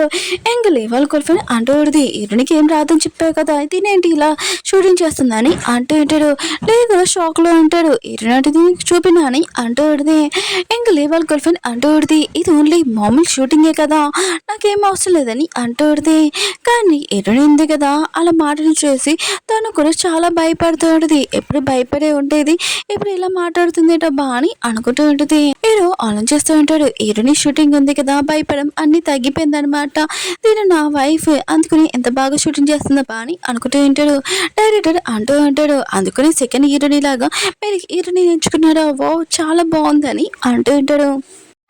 ఇంక లేవాలి కొలిఫని అంటూ ఉంటుంది. హీరోనికి ఏం రాదని చెప్పావు కదా, తినేంటి ఇలా షూటింగ్ చేస్తుందని అంటూ ఉంటాడు. లేదు షాక్లో ఉంటాడు. హీరోనాటిది చూపినా అని అంటూ ఉంటుంది. ఇంక లేవాలి కొలిఫని అంటూ ఉంటుంది. ఇది ఓన్లీ మామూలు షూటింగే కదా, నాకేం అవసరం లేదని అంటూ ఉంటుంది. కానీ హీరోయిన్ ఉంది కదా, అలా మాటలు చేసి తను కూడా చాలా భయపడుతూ ఉంటుంది. ఎప్పుడు భయపడే ఉండేది, ఇప్పుడు ఇలా మాట్లాడుతుంది డబ్బా అని అనుకుంటూ ఉంటుంది. హీరో ఆలోచిస్తూ ఉంటాడు. హీరోని షూటింగ్ ఉంది కదా, భయపడం అన్ని తగ్గిపోయింది అనమాట. దీని నా వైఫ్, అందుకుని ఎంత బాగా షూటింగ్ చేస్తుందబ్బా అని అనుకుంటూ ఉంటాడు. డైరెక్టర్ అంటూ ఉంటాడు, అందుకని సెకండ్ హీరోని లాగా మీరు హీరోని ఎంచుకున్నారా, వా చాలా బాగుందని అంటూ ఉంటాడు.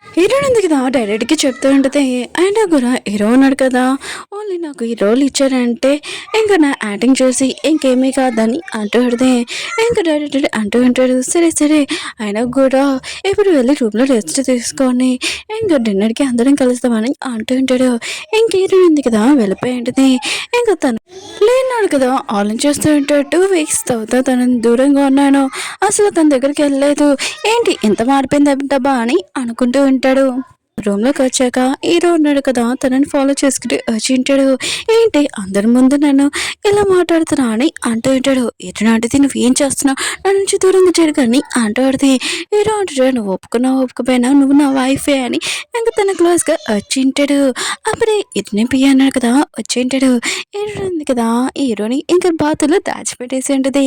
హీరోయిన్ ఉంది కదా, డైరెక్ట్గా చెప్తూ ఉంటుంది. అయినా కూడా హీరో ఉన్నాడు కదా, ఓన్లీ నాకు ఈ రోల్ ఇచ్చారంటే ఇంకా నా యాక్టింగ్ చూసి ఇంకేమీ కాదని అంటూ ఉంటుంది. ఇంకా డైరెక్టర్ అంటూ ఉంటాడు, సరే సరే అయినా కూడా ఇప్పుడు వెళ్ళి రూమ్లో రెస్ట్ తీసుకొని ఇంకా డిన్నర్కి అందరం కలుస్తామని అంటూ ఉంటాడు. ఇంక హీరోయిన్ ఉంది కదా వెళ్ళిపోయి ఉంటుంది. ఇంకా తను లేనాడు కదా, ఆలోచిస్తూ ఉంటాడు. 2 వీక్స్ తర్వాత తను దూరంగా ఉన్నాను, అసలు తన దగ్గరికి వెళ్ళలేదు, ఏంటి ఎంత మారిపోయింది డబ్బా అని అనుకుంటూ ఉంటాడు. రూమ్లోకి వచ్చాక హీరో ఉన్నాడు కదా, తనని ఫాలో చేసుకుంటూ వచ్చి ఉంటాడు. ఏంటి అందరి ముందు నన్ను ఇలా మాట్లాడుతున్నా అని అంటూ ఉంటాడు. ఎటునాటిది నువ్వు ఏం చేస్తున్నావు, నా నుంచి దూరంగా జరగని అంటూ ఆడితే హీరో అంటాడు, నువ్వు ఒప్పుకపోయినా నువ్వు నా వైఫే అని ఇంకా తన క్లోజ్గా వచ్చి ఉంటాడు. అప్పుడే ఇతనే పియ్య అన్నాడు కదా వచ్చి ఉంటాడు. హీరో ఉంది కదా, హీరోని ఇంకా బాతులో దాచిపెట్టేసి ఉంటుంది.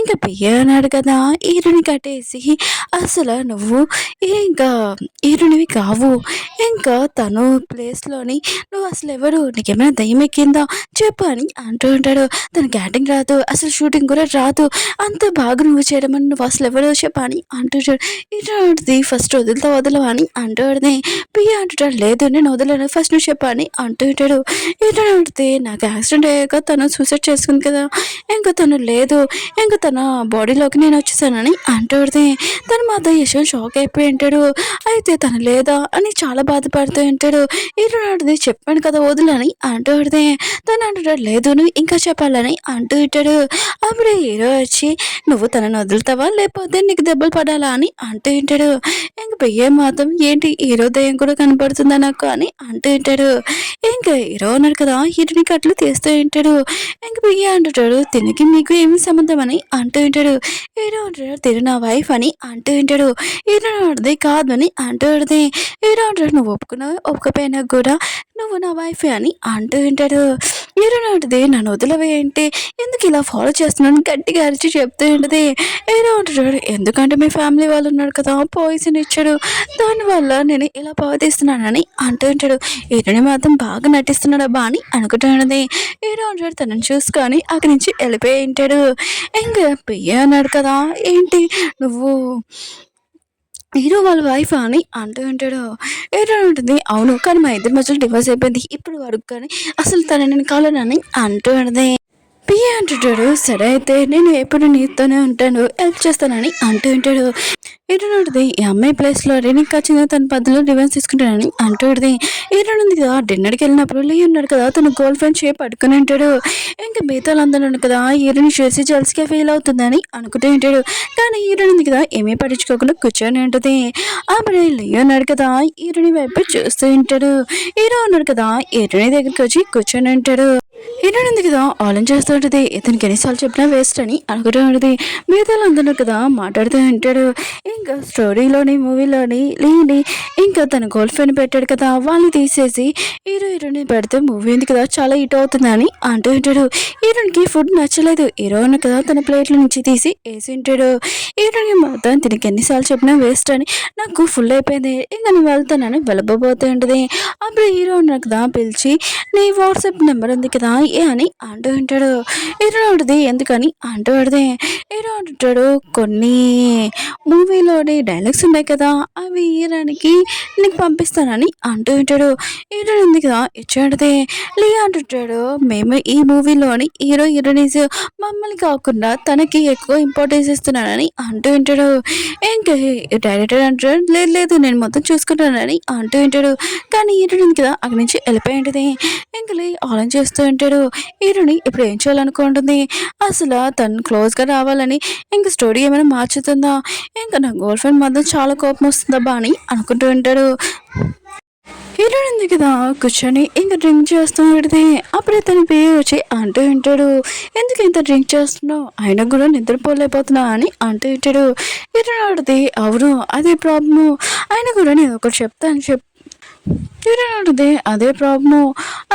ఇంకా పియ్య అన్నాడు కదా, హీరోని కట్టేసి అసలు నువ్వు ఇంకా హీరోనివి కావు, ఇంకా తను ప్లేస్లోని నువ్వు అసలు ఎవరు, నీకేమైనా దయ్యం ఎక్కిందా చెప్పు అని అంటూ ఉంటాడు. తనకి యాక్టింగ్ రాదు, అసలు షూటింగ్ కూడా రాదు, అంత బాగా నువ్వు చేయడమని నువ్వు అసలు ఎవరు చెప్పు అని అంటుంటాడు. ఇటు ఫస్ట్ వదలవా అని అంటాడు. పియ్య అంటుంటాడు, లేదు నేను వదలను, ఫస్ట్ నువ్వు చెప్పు అని అంటూ ఉంటాడు. ఇటు నాకు యాక్సిడెంట్ అయ్యాక తను సూసైడ్ చేసుకుంది కదా, ఇంకా తను లేదు, ఇంకా తన బాడీలోకి నేను వచ్చేసానని అంటాడు. తను మా యశో షాక్ అయిపోయి ఉంటాడు. అయితే తను లేదా అని చాలా బాధపడుతూ ఉంటాడు. హీరో చెప్పాను కదా వదులని అంటూ ఉంటే తను అంటాడు, లేదు నువ్వు ఇంకా చెప్పాలని అంటూ ఉంటాడు. అప్పుడు హీరో వచ్చి నువ్వు తనని వదులుతావా లేకపోతే నీకు దెబ్బలు పడాలా అని అంటూ ఉంటాడు. ఇంక బియ్యం మాత్రం ఏంటి హీరో దయ్యం కూడా కనపడుతుందా నాకు అని అంటూ ఉంటాడు. ఇంకా హీరో ఉన్నాడు కదా, హీరోని కట్లు తీస్తూ ఉంటాడు. ఇంక బియ్య అంటుంటాడు, తినకి మీకు ఏమి సంబంధం అని అంటూ ఉంటాడు. హీరో అంటాడు, తిరు నా వైఫ్ అని అంటూ ఉంటాడు. హీరో ఆడది కాదు అని అంటూ ఆడది. హీరో అంటాడు, నువ్వు ఒప్పుకపోయినా కూడా నువ్వు నా వైఫే అని అంటూ ఉంటాడు. హీరో అంటది, నన్ను వదిలేవే ఏంటి, ఎందుకు ఇలా ఫాలో చేస్తున్నాను గట్టిగా అరిచి చెప్తూ ఉంటుంది. హీరో అంటాడు, ఎందుకంటే మీ ఫ్యామిలీ వాళ్ళు ఉన్నారు కదా, పాయిజన్ ఇచ్చాడు, దానివల్ల నేను ఇలా ప్రవర్తిస్తున్నానని అంటూ ఉంటాడు. హీరోని మాత్రం బాగా నటిస్తున్నాడు అబ్బా అని అనుకుంటున్నది. హీరో అంటాడు, తనని చూసుకొని అక్కడి నుంచి వెళ్ళిపోయి ఉంటాడు. ఇంకా పియ్య అన్నాడు కదా, ఏంటి నువ్వు హీరో వాళ్ళ వైఫ్ అని అంటూ ఉంటాడు. హీరో ఉంటుంది, అవును కానీ మా ఇద్దరి మధ్యలో డివోర్స్ అయిపోయింది ఇప్పుడు వరకు, కానీ అసలు తన నేను కావాలని అంటూ ఉంటుంది. పియ్య అంటుంటాడు, సరే అయితే నేను ఎప్పుడు నీతోనే ఉంటాను, హెల్ప్ చేస్తానని అంటూ ఉంటాడు. హీరోనుడిది ఈ అమ్మాయి ప్లేస్లో నేను ఖచ్చితంగా తన పద్ధతిలో డివెన్స్ తీసుకుంటానని అంటూడిది. హీరోనుంది కదా, డిన్నర్కి వెళ్ళినప్పుడు లీ ఉన్నాడు కదా, తన గర్ల్ ఫ్రెండ్ షేప్ పట్టుకుని ఉంటాడు. ఇంకా మిగతాలు అందరూ ఉన్నాడు కదా, హీరోని చూసి జల్స్గా ఫీల్ అవుతుందని అనుకుంటూ ఉంటాడు. కానీ హీరోయిన్ ఉంది కదా ఏమీ పట్టించుకోకుండా కూర్చొని ఉంటుంది. అప్పుడు లీ ఉన్నాడు కదా, హీరోని వైపు చూస్తూ ఉంటాడు. హీరో ఉన్నాడు కదా, హీరోని దగ్గరికి వచ్చి కూర్చొని ఉంటాడు. హీరోయిన్ ఉంది కదా ఆలోచిస్తూ ఉంటుంది, ఇతనికి ఎన్నిసార్లు చెప్పినా వేస్ట్ అని అనుకుంటూ ఉంటుంది. మిగతాలు అందరూ కదా మాట్లాడుతూ ఉంటాడు. ఇంకా స్టోరీలోని మూవీలోని లేని ఇంకా తన గర్ల్ ఫ్రెండ్ పెట్టాడు కదా, వాళ్ళని తీసేసి హీరోని పెడితే మూవీ ఉంది కదా చాలా హిట్ అవుతుందని అంటూ ఉంటాడు. హీరోయిన్కి ఫుడ్ నచ్చలేదు. హీరోయిన్ కదా తన ప్లేట్ల నుంచి తీసి వేసి ఉంటాడు. హీరోయిన్ మాత్రం తినకి ఎన్నిసార్లు చెప్పినా వేస్ట్ అని, నాకు ఫుల్ అయిపోయింది ఇంకా నేను వెళ్తానని వెళ్ళబోతూ ఉంటుంది. అప్పుడు హీరో ఉన్నాడు కదా పిలిచి, నీ వాట్సాప్ నెంబర్ ఉంది కదా ఏ అని అంటూ ఉంటాడు. హీరో ఉంటుంది, ఎందుకని అంటూ పడితే హీరో అంటుంటాడు, కొన్ని మూవీలోని డైలాగ్స్ ఉన్నాయి కదా అవి హీరోనికి నీకు పంపిస్తానని అంటూ ఉంటాడు. హీరో ఉంది కదా ఇచ్చాడితే లీ అంటుంటాడు, మేము ఈ మూవీలోని హీరో హీరోయిన్స్ మమ్మల్ని కాకుండా తనకి ఎక్కువ ఇంపార్టెన్స్ ఇస్తున్నానని అంటూ ఉంటాడు. ఇంకా డైరెక్టర్ అంటాడు, లేదు లేదు నేను మొత్తం చూసుకుంటానని అంటూ ఉంటాడు. కానీ హీరోయిన్ కదా అక్కడి నుంచి వెళ్ళిపోయి ఉంటుంది. ఇంకా ఆలోచిస్తూ ఉంటాడు. హీరోని ఇప్పుడు ఏం చేయాలనుకుంటుంది, అసలు తను క్లోజ్గా రావాలని ఇంక స్టోరీ ఏమైనా మార్చుతుందా, ఇంకా నా గర్ల్ ఫ్రెండ్ మాత్రం చాలా కోపం వస్తుందబ్బా అని అనుకుంటూ ఉంటాడు. హీరోయిన్ ఉంది కదా కూర్చొని ఇంకా డ్రింక్ చేస్తున్నది. అప్పుడే తన పేరు వచ్చి అంటూ ఉంటాడు, ఎందుకు ఇంత డ్రింక్ చేస్తున్నావు, అయినా కూడా నిద్రపోలేకపోతున్నా అని అంటూ ఉంటాడు. హీరోయిన్ అడిగితే అవును అదే ప్రాబ్లము, అయినా కూడా నేను ఒకటి చెప్తాను హీరోయిన్ అడిగితే అదే ప్రాబ్లము,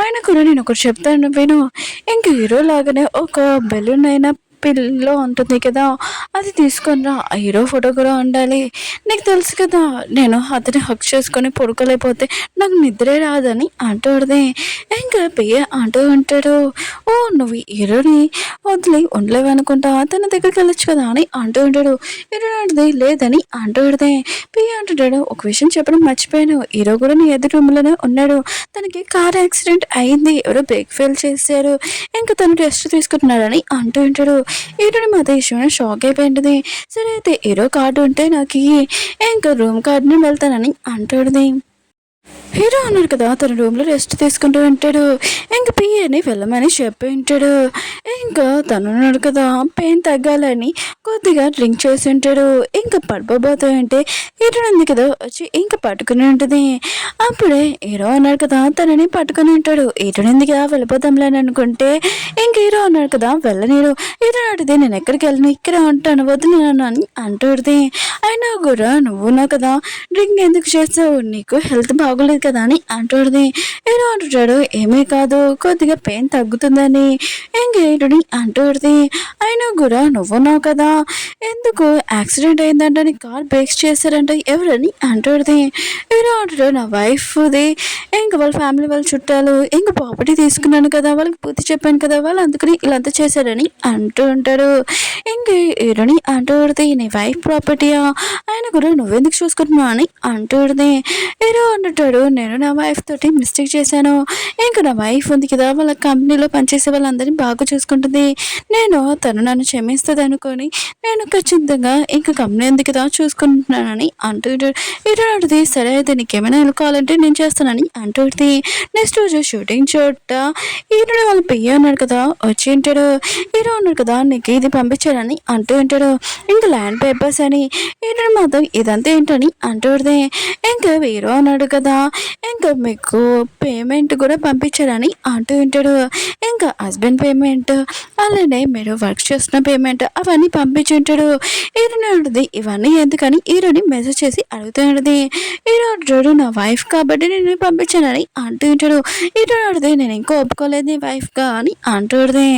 అయినా కూడా నేను ఒకటి చెప్తాను విను, ఇంక హీరో లాగానే ఒక బెలూన్ అయినా పిల్లో ఉంటుంది కదా, అది తీసుకునిరా, ఆ హీరో ఫోటో కూడా ఉండాలి, నీకు తెలుసు కదా నేను అతని హక్ చేసుకొని పడుకోలేకపోతే నాకు నిద్రే రాదని అంటాడుది. ఇంకా పియ్య అంటూ ఉంటాడు, ఓ నువ్వు హీరోని వదిలి ఉండలేవనుకుంటా, తన దగ్గరికి వెళ్ళొచ్చు కదా అని అంటూ ఉంటాడు. హీరో అంటది లేదని అంటాడుది. పియ్య అంటుంటాడు, ఒక విషయం చెప్పడం మర్చిపోయాను, హీరో కూడా నీ ఎదురు రూమ్లోనే ఉన్నాడు, తనకి కార్ యాక్సిడెంట్ అయింది, ఎవరో బ్రేక్ ఫెయిల్ చేశారు, ఇంకా తను రెస్ట్ తీసుకుంటున్నాడని అంటూ ఉంటాడు. హీరోని మాత విషయం షాక్ అయిపోయింది. సరే అయితే హీరో కార్డు ఉంటే నాకు ఇంకా రూమ్ కార్డుని వెళ్తానని అంటాడుది. హీరో అన్నాడు కదా తన రూమ్లో రెస్ట్ తీసుకుంటూ ఉంటాడు. ఇంక పియ్యని వెళ్ళమని చెప్పి ఉంటాడు. ఇంకా తను ఉన్నాడు కదా పెయిన్ తగ్గాలని కొద్దిగా డ్రింక్ చేసి ఉంటాడు. ఇంకా పడిపోబోతూ ఉంటే హీరో ఉంది కదా వచ్చి ఇంకా పట్టుకుని ఉంటుంది. అప్పుడే హీరో అన్నాడు కదా తనని పట్టుకుని ఉంటాడు. హీరో ఉంది కదా వెళ్ళిపోతాంలే అని అనుకుంటే ఇంక హీరో అన్నాడు కదా వెళ్ళనీరు. హీరో అడిగితే నేను ఎక్కడికి వెళ్ళను ఇక్కడ ఉంటాను వద్దు నేను అని అంటాడుది. అయినా కూడా నువ్వు నా కదా డ్రింక్ ఎందుకు చేస్తావు, నీకు హెల్త్ బాగోలేదు కదా అని అంటాడుది. హీరో అంటుంటాడు ఏమీ కాదు కొద్దిగా పెయిన్ తగ్గుతుందని ఇంకేంటి అంటాడుది. అయినా కూడా నువ్వున్నావు కదా ఎందుకు యాక్సిడెంట్ అయిందంట, నీ కార్ బ్రేక్స్ చేశారంట ఎవరని అంటాడుది. హీరో అంటాడు నా వైఫ్ది ఇంకా వాళ్ళ ఫ్యామిలీ వాళ్ళ చుట్టాలు ఇంకా ప్రాపర్టీ తీసుకున్నాను కదా వాళ్ళకి పూర్తి చెప్పాను కదా వాళ్ళు అందుకని ఇలాంతా చేశారని అంటూ ఉంటాడు. ఇంక హీరోని అంటాడుది నీ వైఫ్ ప్రాపర్టీయా, ఆయన కూడా నువ్వెందుకు చూసుకుంటున్నావు అని అంటాడుది. హీరో అంటుంటాడు నేను నా వైఫ్ తోటి మిస్టేక్ చేశాను, ఇంకా నా వైఫ్ ఉంది కదా వాళ్ళ కంపెనీలో పనిచేసే వాళ్ళందరినీ బాగా చూసుకుంటుంది, తను నన్ను క్షమిస్తుంది అనుకొని నేను ఖచ్చితంగా ఇంకా కంపెనీ ఉంది కదా చూసుకుంటున్నానని అంటుంటాడు. హీరో అంటుంది సరే అయితే నీకేమైనా హెల్ప్ కావాలంటే నేను చేస్తానని అంటుంది. నెక్స్ట్ రోజు షూటింగ్ చోట హీరోని వాళ్ళ పియ్య ఉన్నాడు కదా వచ్చి ఉంటాడు. హీరో ఉన్నాడు కదా నీకు ఇది పంపించారని అంటూ ఉంటాడు. ఇంకా ల్యాండ్ పేపర్స్ అని హీరో మాత్రం ఇదంతా ఏంటని అంటుంది. ఇంకా హీరో అన్నాడు కదా ఇంకా మీకు పేమెంట్ కూడా పంపించారని అంటూ ఉంటాడు. ఇంకా హస్బెండ్ పేమెంట్ అలానే మీరు వర్క్ చేస్తున్న పేమెంట్ అవన్నీ పంపించి ఉంటాడు. హీరోని ఉంటుంది ఇవన్నీ ఎందుకని హీరోని మెసేజ్ చేసి అడుగుతూ ఉంటుంది. హీరో అంటాడు నా వైఫ్ కాబట్టి నేను పంపించానని అంటూ ఉంటాడు. హీరో అడితే నేను ఇంకా ఒప్పుకోలేదు నీ వైఫ్గా అని అంటుంది.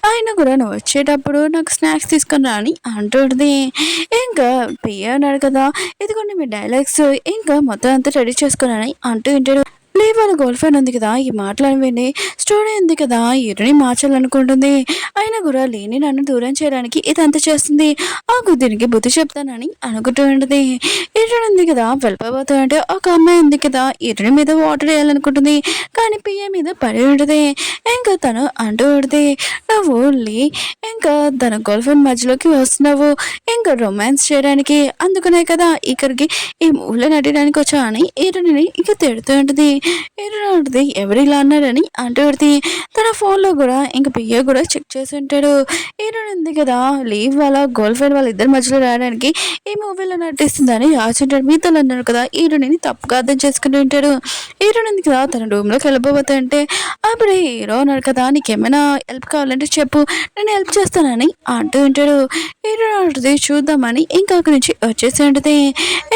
ఆయన కూడా నువ్వు వచ్చేటప్పుడు నాకు స్నాక్స్ తీసుకుని రా అని అంటుంది. ఇంకా పియ్య అన్నాడు కదా ఇదిగోండి మీ డైలాగ్స్ ఇంకా మొత్తం అంతా రెడీ చేసుకున్నానని అంటూ ఉంటాడు. వాళ్ళ గర్ల్ ఫ్రెండ్ ఉంది కదా ఈ మాటలను విని స్టోరీ ఉంది కదా హీరోని మార్చాలనుకుంటుంది. అయినా కూడా లేని నన్ను దూరం చేయడానికి ఇదంతా చేస్తుంది, దీనికి బుద్ధి చెప్తానని అనుకుంటూ ఉంటుంది. హీరోని ఉంది కదా వెళ్ళిపోతూ అంటే ఒక అమ్మాయి ఉంది కదా హీరోని మీద వాటర్ వేయాలనుకుంటుంది కానీ పియ్య మీద పడి ఉంటుంది. ఇంకా తను అంటూ ఉంటుంది నువ్వు ఇంకా తన గర్ల్ ఫ్రెండ్ మధ్యలోకి వస్తున్నావు ఇంకా రొమాన్స్ చేయడానికి అందుకనే కదా ఇక్కడికి ఈ ఊళ్ళో నడడానికి వచ్చా అని హీరోని ఇక తిడుతూ ఉంటుంది. హీరోని ఎవరు ఇలా అన్నారని అంటుంది. తన ఫోన్లో కూడా ఇంకా పియ్య కూడా చెక్ చేసి ఉంటాడు. హీరోయిన్ ఉంది కదా లీవ్ వాళ్ళ గర్ల్ ఫ్రెండ్ వాళ్ళ ఇద్దరి మధ్యలో రావడానికి ఈ మూవీలో నటిస్తుందని రాసింటాడు. మీతో అన్నారు కదా హీరోని తప్పుగా అర్థం చేసుకుంటూ ఉంటాడు. హీరోయిన్ ఉంది కదా తన రూమ్లోకి వెళ్ళిపోతుంటే అప్పుడు హీరో అన్నాడు కదా నీకేమైనా హెల్ప్ కావాలంటే చెప్పు నేను హెల్ప్ చేస్తానని అంటూ ఉంటాడు. హీరో అంటుంది చూద్దామని ఇంకా అక్కడి నుంచి వచ్చేసి ఉంటుంది.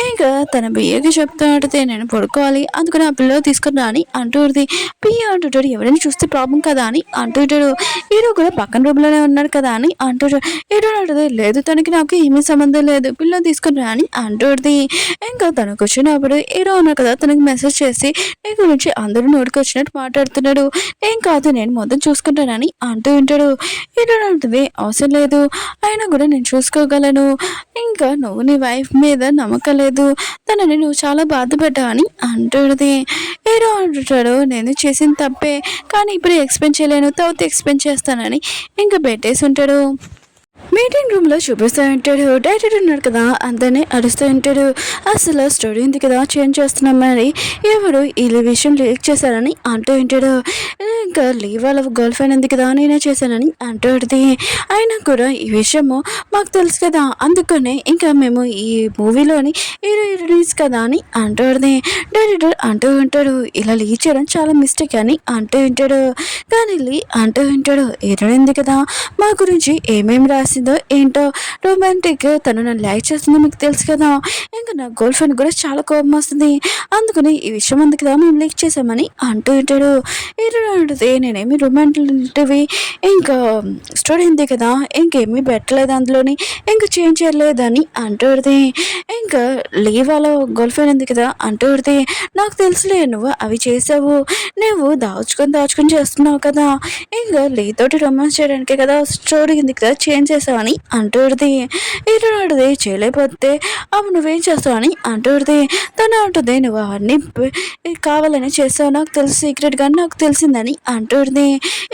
ఇంకా తన బియ్యకి చెప్తూ ఉంటుంది నేను పడుకోవాలి అందుకని ఆ పిల్లలు తీసుకున్నా అని అంటుంది. పియ్య అంటుంటాడు ఎవరైనా చూస్తే ప్రాబ్లం కదా అని అంటుంటాడు. హీరో కూడా పక్కన రూమ్లోనే ఉన్నాడు కదా అని అంటుంటాడు. హీరో అంటుంది లేదు తనకి నాకు ఏమీ సంబంధం లేదు పిల్లలు తీసుకుని అని అంటుంది. ఇంకా తను కూర్చున్నప్పుడు హీరో ఉన్నాడు కదా తనకి మెసేజ్ చేసి నీ గురించి అందరూ నోటికి వచ్చినట్టు మాట్లాడుతున్నాడు, ఏం కాదు నేను మొత్తం చూసుకుంటానని అంటూ ఉంటాడు. హీరో అంటుంది అవసరం లేదు అయినా కూడా నేను చూసుకోగలను, ఇంకా నువ్వు నీ వైఫ్ మీద నమ్మకం లేదు తనని నువ్వు చాలా బాధపడ్డా అని అంటుంది. హీరో అంటుంటాడు నేను చేసిన తప్పే కానీ ఇప్పుడు ఎక్స్ప్లెయిన్ చేయలేను తర్వాత ఎక్స్ప్లెయిన్ చేస్తానని ఇంకా పెట్టేసి ఉంటాడు. మీటింగ్ రూమ్లో చూపిస్తూ ఉంటాడు. డైరెక్టర్ ఉన్నాడు కదా, అందరినీ అరుస్తూ ఉంటాడు. అసలు స్టోరీ ఉంది కదా చేంజ్ చేస్తున్నాం, మరి ఎవరు ఈ విషయం లీక్ చేశారని అంటూ ఉంటాడు. ఇంకా లీవ్ వాళ్ళ గర్ల్ ఫ్రెండ్ ఉంది కదా నేనే చేశానని అంటుంది. అయినా కూడా ఈ విషయము మాకు తెలుసు కదా, అందుకనే ఇంకా మేము ఈ మూవీలోని హీరోయిన్స్ కదా అని అంటుంది. డైరెక్టర్ అంటూ ఉంటాడు, ఇలా లీక్ చేయడం చాలా మిస్టేక్ అని అంటూ ఉంటాడు. కానీ అంటూ ఉంటాడు, హీరోయిన్ కదా మా గురించి ఏమేమి రాసిందో ఏంటో, రొమాంటిక్ తను నన్ను లైక్ చేస్తుందో మీకు తెలుసు కదా, ఇంకా నా గర్ల్ ఫ్రెండ్ కూడా చాలా కోపం వస్తుంది, అందుకని ఈ విషయం ఉంది కదా మేము లీక్ చేసామని అంటూ ఉంటాడు. అడిగితే నేనేమి రొమాంటిక్వి ఇంకా స్టోరీ ఉంది కదా ఇంకేమీ పెట్టలేదు అందులోని, ఇంకా చేంజ్ చేయలేదని అంటుంది. ఇంకా లీవ్ వాళ్ళ గర్ల్ ఫ్రెండ్ ఉంది కదా అంటుంది, నాకు తెలుసులే నువ్వు అవి చేసావు, నువ్వు దాచుకొని చేస్తున్నావు కదా, ఇంకా తోటి రొమాన్స్ చేయడానికే కదా స్టోరీ ఉంది కదా చేంజ్ చేసావని అంటుంది. అడిగితే చేయలేకపోతే అప్పుడు నువ్వేం చేస్తావు అని అంటుంది. తను అంటుంది, నువ్వు అవన్నీ కావాలని చేసావు నాకు తెలుసు, సీక్రెట్గా నాకు తెలిసిందని అంటుంది.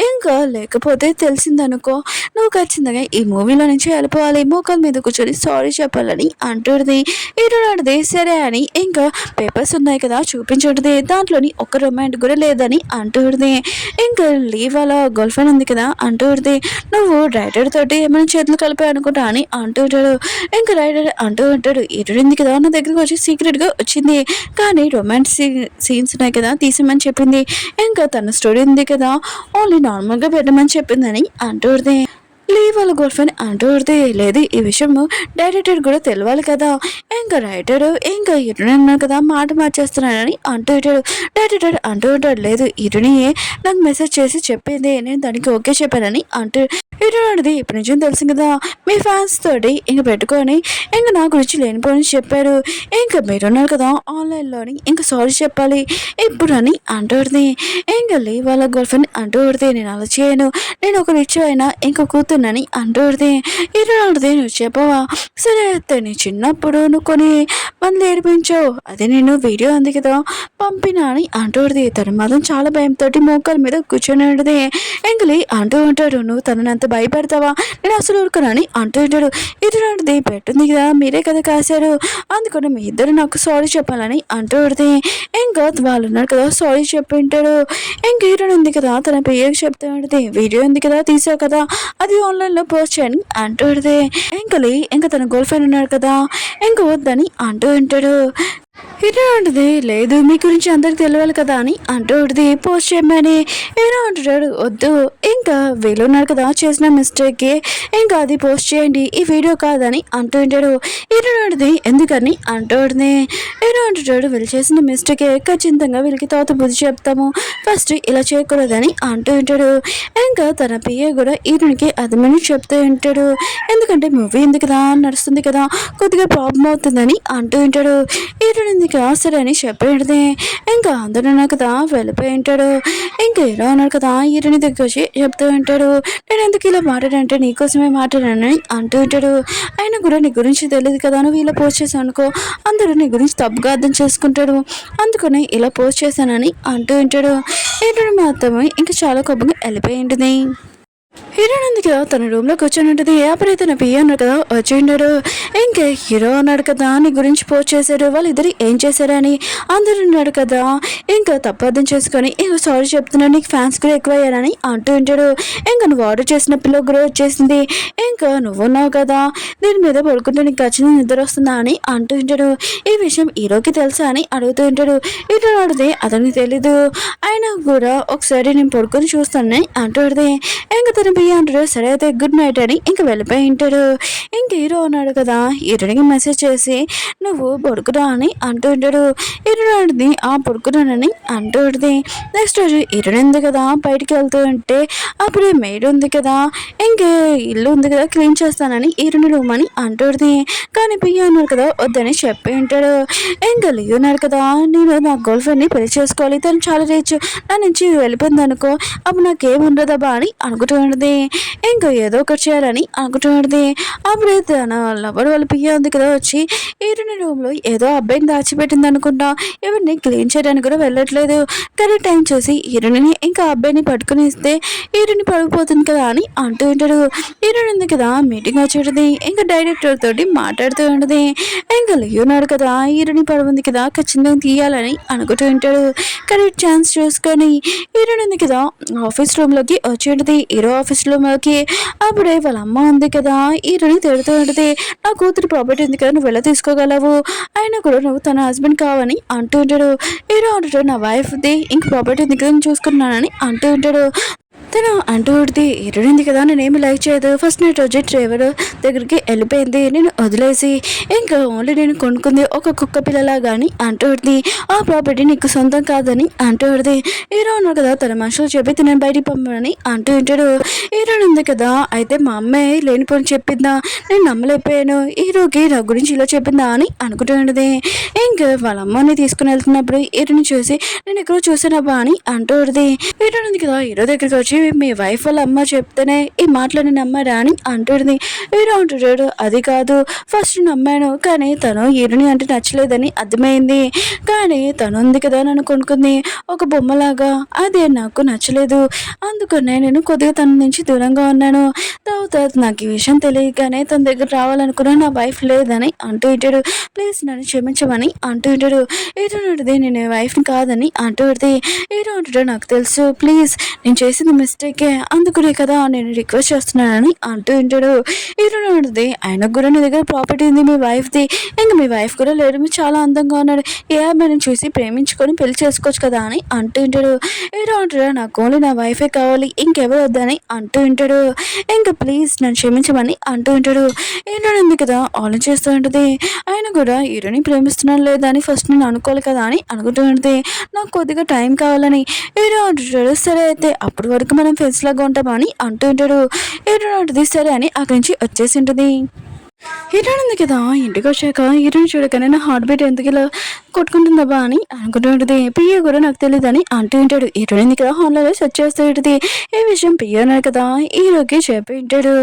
ఇంకా లేకపోతే తెలిసిందనుకో నువ్వు ఖచ్చితంగా ఈ మూవీలో నుంచి వెళ్ళిపోవాలి, మోకాల మీద కూర్చొని సారీ చెప్పాలని అంటుంది. అడిగితే సరే అని ఇంకా పేపర్స్ ఉన్నాయి కదా చూపించుంటుంది, దాంట్లోని ఒక రొమాంటిక్ కూడా లేదని అంటుంది. ఇంకా లీవ్ వాళ్ళ గర్ల్ ఫ్రెండ్ ఉంది కదా అంటుంది, నువ్వు రైటర్ తోటి ఏమైనా చేతులు కలిపాయి అనుకుంటా అని అంటుంటాడు. ఇంకా రైటర్ అంటూ ఉంటాడు, ఎదురుంది కదా నా దగ్గరికి వచ్చి సీక్రెట్గా వచ్చింది, కానీ రొమాంటిక్ సీన్స్ ఉన్నాయి కదా తీసేమని చెప్పింది, ఇంకా తన స్టోరీ ఉంది కదా ఓన్లీ నార్మల్గా పెట్టమని చెప్పిందని అంటుంది. లీవ్ వాళ్ళ గర్ల్ ఫ్రెండ్ అంటుంది, లేదు ఈ విషయం డైరెక్టర్ కూడా తెలియాలి కదా, ఇంకా రైటర్ ఇంకా ఇరున్నాడు కదా మాట మార్చేస్తున్నానని అంటుంటాడు. డైరెక్టర్ అంటూ ఉంటాడు, లేదు ఇరునియే నాకు మెసేజ్ చేసి చెప్పింది, నేను దానికి ఓకే చెప్పానని అంటూ ఇరునాడిది ఇప్పుడు నిజం తెలుసు కదా, మీ ఫ్యాన్స్ తోటి ఇంక పెట్టుకొని ఇంక నా గురించి లేనిపోని చెప్పారు, ఇంకా మీరున్నారు కదా ఆన్లైన్లోని ఇంకా సారీ చెప్పాలి ఇప్పుడు అని అంటుంది. ఇంకా లీవ్ వాళ్ళ గర్ల్ ఫ్రెండ్ అంటుంది, నేను అలా చేయను, నేను ఒక రిచ్ అయినా ఇంకో కూతున్నని అంటుంది. ఇరునాడిది నువ్వు చెప్పవా, సరే అయితే నీ చిన్నప్పుడు నువ్వు కొన్ని మంది ఏడిపించావు, అదే నేను వీడియో ఉంది కదా పంపినా అని అంటుంది. తను మాత్రం చాలా భయంతో మోకాల మీద కూర్చొని ఉంటుంది. ఎంగలి అంటూ ఉంటాడు, నువ్వు తననంత భయపడతావా, నేను అసలు ఊరుకునని అంటూ ఉంటాడు. ఇరునాడిది పెట్టింది కదా మీరే కదా కాశారు, అందుకని మీ ఇద్దరు నాకు సారీ చెప్పాలని అంటూ ఉంటుంది. ఇంకా వాళ్ళు ఉన్నారు కదా సారీ చెప్పి ఉంటాడు. ఇంక హీరోయిన్ ఉంది కదా తన పేరుకి చెప్తూ ఉంటుంది, వీడియో ఉంది కదా తీసావు కదా అది ఆన్లైన్లో పోస్ట్ చేయని అంటూ ఉంటుంది. ఇంకా తన గర్ల్ ఫ్రెండ్ ఉన్నాడు కదా ఇంకా వద్దని అంటూ ఉంటాడు. హీరో అంటుంది, లేదు మీ గురించి అందరికి తెలియాలి కదా అని అంటూ ఉంటుంది, పోస్ట్ చేయమని. హీరో అంటున్నాడు, వద్దు ఇంకా వీళ్ళు ఉన్నారు కదా చేసిన మిస్టేక్కి ఇంకా అది పోస్ట్ చేయండి ఈ వీడియో కాదని అంటూ ఉంటాడు. హీరో అంటుంది, ఎందుకని అంటూ ఉంటుంది. హీరో అంటున్నాడు, వీళ్ళు చేసిన మిస్టేకే ఖచ్చితంగా వీళ్ళకి తర్వాత బుద్ధి చెప్తాము, ఫస్ట్ ఇలా చేయకూడదని అంటూ ఉంటాడు. ఇంకా తన పిఏ కూడా హీరోనికి అదమని చెప్తూ ఉంటాడు, ఎందుకంటే మూవీ ఉంది కదా నడుస్తుంది కదా కొద్దిగా ప్రాబ్లం అవుతుందని అంటూ ఉంటాడు. హీరోని సరే అని చెప్పేది. ఇంకా అందరూ కదా వెళ్ళిపోయి ఉంటాడు. ఇంకా హీరో అన్నాడు కదా హీరోని దగ్గర వచ్చి చెప్తూ ఉంటాడు, నేను ఎందుకు ఇలా మాట్లాడంటే నీకోసమే మాట్లాడానని అంటూ ఉంటాడు. అయినా కూడా నీ గురించి తెలియదు కదా, నువ్వు ఇలా పోస్ట్ చేసావు అనుకో అందరూ నీ గురించి తప్పుగా అర్థం చేసుకుంటాడు, అందుకని ఇలా పోస్ట్ చేశానని అంటూ ఉంటాడు. హీరోని మాత్రమే ఇంకా చాలా కోపంగా వెళ్ళిపోయి ఉంటుంది. హీరోయిన్ ఉంది కదా తన రూమ్లో కూర్చొని ఉంటుంది. అప్పుడే తన పియ్య అన్నాడు కదా వచ్చి ఉన్నాడు. ఇంకా హీరో అన్నాడు కదా నీ గురించి పోస్ట్ చేశారు, వాళ్ళిద్దరు ఏం చేశారని అందరూ ఉన్నాడు కదా, ఇంకా తప్పు అర్థం చేసుకొని ఇంకా సారీ చెప్తున్నాడు, నీకు ఫ్యాన్స్ కూడా ఎక్కువయ్యారని అంటూ ఉంటాడు. ఇంకా నువ్వు ఆర్డర్ చేసిన పిల్ల కూడా వచ్చేసింది, ఇంకా నువ్వు ఉన్నావు కదా దీని మీద పడుకుంటే నీకు ఖచ్చితంగా నిద్ర వస్తుందా అని అంటూ ఉంటాడు. ఈ విషయం హీరోకి తెలుసా అని అడుగుతూ ఉంటాడు. హీరో అడిగితే అతనికి తెలీదు, అయినా కూడా ఒకసారి నేను పడుకొని చూస్తానని అంటుంది. ఇంకా తన పియ్య అంటాడు, సరే అయితే గుడ్ నైట్ అని ఇంకా వెళ్ళిపోయి ఉంటాడు. ఇంక హీరో ఉన్నాడు కదా హీరోనికి మెసేజ్ చేసి నువ్వు పడుకురా అని అంటూ ఉంటాడు. హీరో అడిగి ఆ పడుకున్నానని అంటూ ఉంటుంది. నెక్స్ట్ రోజు హీరోయిన్ ఉంది కదా బయటికి వెళ్తూ ఉంటే అప్పుడే మెయిడ్ ఉంది కదా ఇంకే ఇల్లు ఉంది కదా క్లీన్ చేస్తానని హీరోని రూమ్ అని అంటుంది. కానీ పియ్య అన్నాడు కదా వద్దని చెప్పి ఉంటాడు. ఇంకా లియో ఉన్నాడు కదా నేను నా గర్ల్ ఫ్రెండ్ని పెళ్లి చేసుకోవాలి, తను చాలా రిచ్, నా నుంచి వెళ్ళిపోయింది అనుకో అప్పుడు నాకేం ఉండదబ్బా అని అనుకుంటూ ఉంటుంది. ఇంకా ఏదో ఒకటి చేయాలని అనుకుంటూ ఉంటుంది. అప్పుడే తన లవర్ వాళ్ళ పియ్య ఉంది కదా వచ్చి హీరోని రూమ్లో ఏదో అబ్బాయిని దాచిపెట్టింది అనుకుంటా. ఎవరిని క్లీన్ చేయడానికి కూడా వెళ్ళట్లేదు. కరెక్ట్ టైం చూసి హీరోని ఇంకా అబ్బాయిని పట్టుకుని ఇస్తే హీరోని పడిపోతుంది కదా అని అంటూ ఉంటాడు. హీరోయిన్ ఉంది కదా మీటింగ్ వచ్చి ఉంటుంది. ఇంకా డైరెక్టర్ తోటి మాట్లాడుతూ ఉంటుంది. ఇంకా ఉన్నాడు కదా హీరోని పడుంది కదా ఖచ్చితంగా తీయాలని అనుకుంటూ ఉంటాడు. కరెక్ట్ ఛాన్స్ చూసుకొని హీరోయిన్ ఉంది కదా ఆఫీస్ రూమ్లోకి వచ్చి ఉంటుంది. హీరో ఆఫీస్ రూమ్లోకి అప్పుడే వాళ్ళ అమ్మ ఉంది కదా హీరోని తిడుతూ ఉంటుంది. నా కూతురు ప్రాపర్టీ ఉంది కదా నువ్వు ఎలా తీసుకోగలవు, అయినా కూడా నువ్వు తన హస్బెండ్ కావని అంటూ ఉంటాడు. హీరో అంటాడు నా వైఫ్ది ఇంక ప్రాపర్టీ ఉంది కదా చూసుకున్నానని అంటూ ఉంటాడు. తను అంటూ ఉడితే ఎరుడింది కదా నేనేమి లైక్ చేయదు. ఫస్ట్ నైట్ రోజు డ్రైవర్ దగ్గరికి వెళ్ళిపోయింది, నేను వదిలేసి ఇంకా ఓన్లీ నేను కొనుక్కుంది ఒక కుక్క పిల్లలా కానీ అంటూ ఉడిది. ఆ ప్రాపర్టీ నీకు సొంతం కాదని అంటూ ఉడిది. హీరో ఉన్నాడు కదా తన మనుషులు చెప్పి నేను బయటికి పంపమని అంటూ ఉంటాడు. హీరోయిన్ ఉంది కదా అయితే మా అమ్మాయి లేనిపోని చెప్పిందా, నేను నమ్మలేకపోయాను, హీరోకి నా గురించి ఇలా చెప్పిందా అని అనుకుంటూ ఉండేది. ఇంకా వాళ్ళ అమ్మని తీసుకుని వెళ్తున్నప్పుడు హీరోని చూసి నేను ఎక్కడో చూసానబ్బా అని అంటూ ఉడిది. హీరోయిన్ ఉంది కదా హీరో దగ్గరికి వచ్చి మీ వైఫ్ వాళ్ళ అమ్మ చెప్తేనే ఈ మాటలని నమ్మారా అని అంటుంది. హీరో అంటున్నాడు అది కాదు ఫస్ట్ నమ్మాను కానీ తను హీరోని అంటే నచ్చలేదని అర్థమైంది, కానీ తను ఉంది కదా నన్ను కొనుక్కుంది ఒక బొమ్మలాగా, అదే నాకు నచ్చలేదు, అందుకనే నేను కొద్దిగా తన నుంచి దూరంగా ఉన్నాను. తర్వాత నాకు ఈ విషయం తెలియగానే తన దగ్గర రావాలనుకున్నా నా వైఫ్ లేదని అంటూ ఉంటాడు. ప్లీజ్ నన్ను క్షమించమని అంటూ ఉంటాడు. హీరో అంటుంది నేను వైఫ్ని కాదని అంటూ ఉంటుంది. హీరో అంటాడు నాకు తెలుసు ప్లీజ్ నేను చేసింది మిస్టేకే, అందుకునే కదా నేను రిక్వెస్ట్ చేస్తున్నానని అంటూ ఉంటాడు. హీరో అంటుంది ఆయనకు కూడా నీ దగ్గర ప్రాపర్టీ ఉంది మీ వైఫ్ది, ఇంకా మీ వైఫ్ కూడా లేడు, మీరు చాలా అందంగా ఉన్నాడు, ఏ అమ్మాయిని చూసి ప్రేమించుకొని పెళ్లి చేసుకోవచ్చు కదా అని అంటూ ఉంటాడు. హీరో అంటాడు నాకు ఓన్లీ నా వైఫే కావాలి ఇంకెవరు వద్దని అంటూ ఉంటాడు. ఇంకా ప్లీజ్ నన్ను క్షమించమని అంటూ ఉంటాడు. హీరో ఉంది కదా ఆలోచిస్తూ ఉంటుంది, ఆయన కూడా హీరోని ప్రేమిస్తున్నాను లేదా అని ఫస్ట్ నేను అనుకోవాలి కదా అని అనుకుంటూ ఉంటుంది. నాకు కొద్దిగా టైం కావాలని. హీరో అంటాడు సరే అయితే అప్పటి వరకు మనం ఫ్రెండ్స్ లాగా ఉంటామని అంటూ ఉంటాడు. హీరో అంటుంది సరే అని అక్కడి నుంచి వచ్చేసి ఉంటుంది. హీరోయిన్ ఉంది కదా ఇంటికి వచ్చాక హీరోయిన్ చూడగానే నా హార్ట్ బీట్ ఎందుకు ఇలా కొట్టుకుంటుందబ్బా అని అనుకుంటూ ఉంటుంది. పియ్య కూడా నాకు తెలియదు అని అంటూ ఉంటాడు. హీరోయిన్ కదా హాల్లో సెర్చ్ చేస్తూ ఉంటుంది. ఈ విషయం పియ్య ఉన్నాడు కదా హీరోకి చెప్పి ఉంటాడు.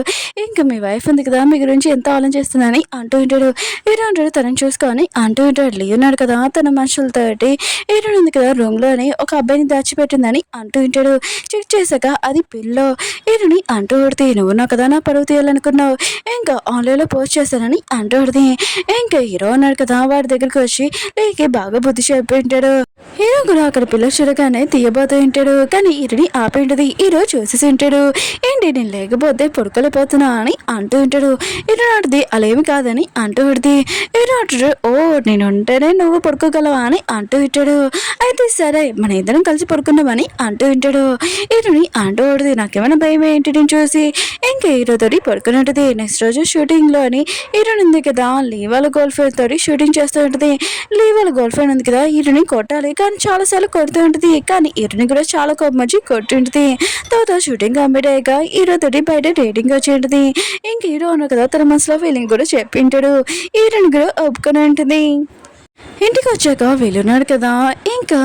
ఇంకా మీ వైఫ్ ఉంది కదా మీ గురించి ఎంత ఆలోచిస్తుందని అంటూ ఉంటాడు. హీరో అంటాడు తనని చూసుకొని అంటూ ఉంటాడు. ఉన్నాడు కదా తన మనుషులతోటి హీరోయిన్ ఉంది కదా రూమ్లోని ఒక అబ్బాయిని దాచిపెట్టిందని అంటూ ఉంటాడు. చెక్ చేశాక అది పిల్లో. హీరోని అంటూ ఉడితే నువ్వు నా కదా నా పరువు తీయాలనుకున్నావు, ఇంకా ఆన్లైన్లో పోస్ట్ చేశానని అంటూ ఉడితే ఇంకా హీరో ఉన్నాడు కదా వాడి దగ్గరికి వచ్చి లేక బాగా బుద్ధి చెప్పి ఉంటాడు. హీరో కూడా అక్కడ పిల్ల చూడగానే తీయబోతూ ఉంటాడు, కానీ హీరోని ఆపి ఉంటుంది. హీరో చూసేసి ఉంటాడు. ఏంటి నేను లేకపోతే పడుకోలేకపోతున్నా అని అంటూ ఉంటాడు. హీరో నాటిది అలేమి కాదని అంటూ ఉంటుంది. హీరో అంటాడు ఓ నేను ఉంటేనే నువ్వు పడుకోగలవా అని అంటూ ఉంటాడు. అయితే సరే మన ఇద్దరం కలిసి పడుకున్నామని అంటూ ఉంటాడు. హీరోని అంటూ ఉంటుంది నాకేమైనా భయం ఏంటి నేను చూసి ఇంకా హీరోతోటి పడుకుని ఉంటుంది. నెక్స్ట్ రోజు షూటింగ్లోని హీరోయిన్ ఉంది కదా లీ వాళ్ళ గర్ల్ ఫ్రెండ్ తోటి షూటింగ్ చేస్తూ ఉంటుంది. లీ వాళ్ళ గర్ల్ ఫ్రెండ్ ఉంది కదా హీరోని కొట్టాలి కానీ చాలాసార్లు కొడుతూ ఉంటుంది, కానీ హీరోని కూడా చాలా కోపం వచ్చి కొట్టుంటుంది. తర్వాత షూటింగ్ కంప్లీట్ అయ్యాక హీరో తోటి బయట డేటింగ్ వచ్చి ఉంటుంది. ఇంక హీరో ఉన్న కదా తన మనసులో ఫీలింగ్ కూడా చెప్పి ఉంటాడు. హీరోని కూడా ఒప్పుకొని ఉంటుంది. ఇంటికి వచ్చాక వెళ్ళున్నాడు కదా ఇంకా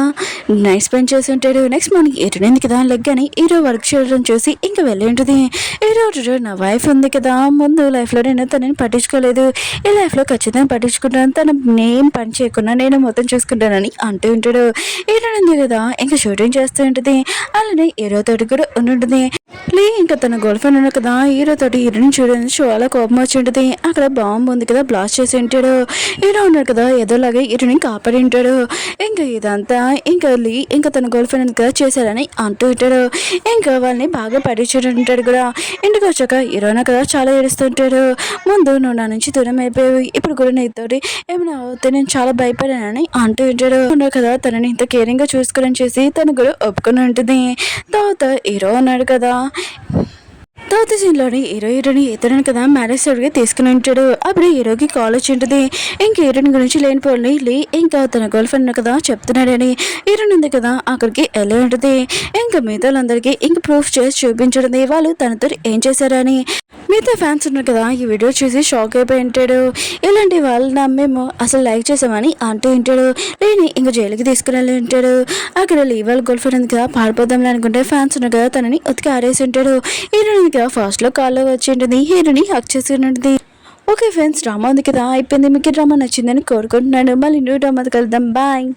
నైట్ స్పెండ్ చేసి ఉంటాడు. నెక్స్ట్ మార్నింగ్ ఎటునైంది కదా లెగ్ అని హీరో వర్క్ చేయడం చూసి ఇంకా వెళ్ళి ఉంటుంది. హీరో నా వైఫ్ ఉంది కదా ముందు లైఫ్లో నేను తనని పట్టించుకోలేదు, ఈ లైఫ్లో ఖచ్చితంగా పట్టించుకుంటాను, తన నేమ్ పని చేయకుండా నేను మొత్తం చూసుకుంటానని అంటూ ఉంటాడు. హీరో ఉంది కదా ఇంకా షూటింగ్ చేస్తూ ఉంటుంది. అలానే హీరో తోటి కూడా ఉంటుంది. ఇంకా తన గర్ల్ ఫ్రెండ్ ఉన్న కదా హీరో తోటి హీరోని చూడడానికి చాలా కోపం వచ్చి ఉంటుంది. అక్కడ బాంబు ఉంది కదా బ్లాస్ట్ చేసి ఉంటాడు. హీరో ఉన్నాడు కదా ఏదోలాగే హీరోని కాపాడి ఉంటాడు. ఇంకా ఇదంతా ఇంకా ఇంకా తన గర్ల్ ఫ్రెండ్ కదా చేశారని అంటూ ఉంటాడు. ఇంకా వాళ్ళని బాగా పట్టించుకుంటూ ఉంటాడు కూడా. ఇంటికి వచ్చాక హీరోనా కదా చాలా ఏడుస్తుంటాడు. ముందు నువ్వు నా నుంచి దూరం అయిపోయావు, ఇప్పుడు కూడా నీతోటి ఏమైనా అవుతే నేను చాలా భయపడానని అంటూ ఉంటాడు. ఉన్నాడు కదా తనని ఇంత కేరింగ్ గా చూసుకోవడం చేసి తను కూడా ఒప్పుకొని ఉంటుంది. తర్వాత హీరో ఉన్నాడు కదా తర్వాత సీన్లోని హీరోని ఇతరుని కదా మ్యారేజ్ సైడ్గా తీసుకుని ఉంటాడు. అప్పుడు హీరోకి కాల్ వచ్చి ఉంటుంది. ఇంకా హీరోని గురించి లేనిపోయి ఇంకా తన గర్ల్ ఫ్రెండ్ కదా చెప్తున్నాడని హీరోని ఉంది కదా అక్కడికి వెళ్ళి ఉంటుంది. ఇంకా మిగతా వాళ్ళందరికీ ఇంకా ప్రూఫ్ చేసి చూపించడం వాళ్ళు తనతో ఏం చేశారని. మిగతా ఫ్యాన్స్ ఉన్నారు కదా ఈ వీడియో చూసి షాక్ అయిపోయి ఉంటాడు. ఇలాంటి వాళ్ళని మేము అసలు లైక్ చేసామని అంటూ ఉంటాడు. లేని ఇంకా జైలుకి తీసుకుని ఉంటాడు. అక్కడ లీవాల్ గోల్డ్ ఫ్రెండ్ ఉంది కదా పారిపోదాంలే అనుకుంటే ఫ్యాన్స్ ఉన్నారు కదా తనని ఉతికి ఆరేసి ఉంటాడు. హీరోయిన్ కదా ఫస్ట్లో కాల్లో వచ్చి ఉంటుంది. హీరోని హక్ చేసి ఉంటుంది. ఓకే ఫ్రెండ్స్ డ్రామా ఉంది కదా అయిపోయింది. మీకు డ్రామా నచ్చిందని కోరుకుంటున్నాను. మళ్ళీ న్యూ డ్రామా కలుద్దాం. బాయ్.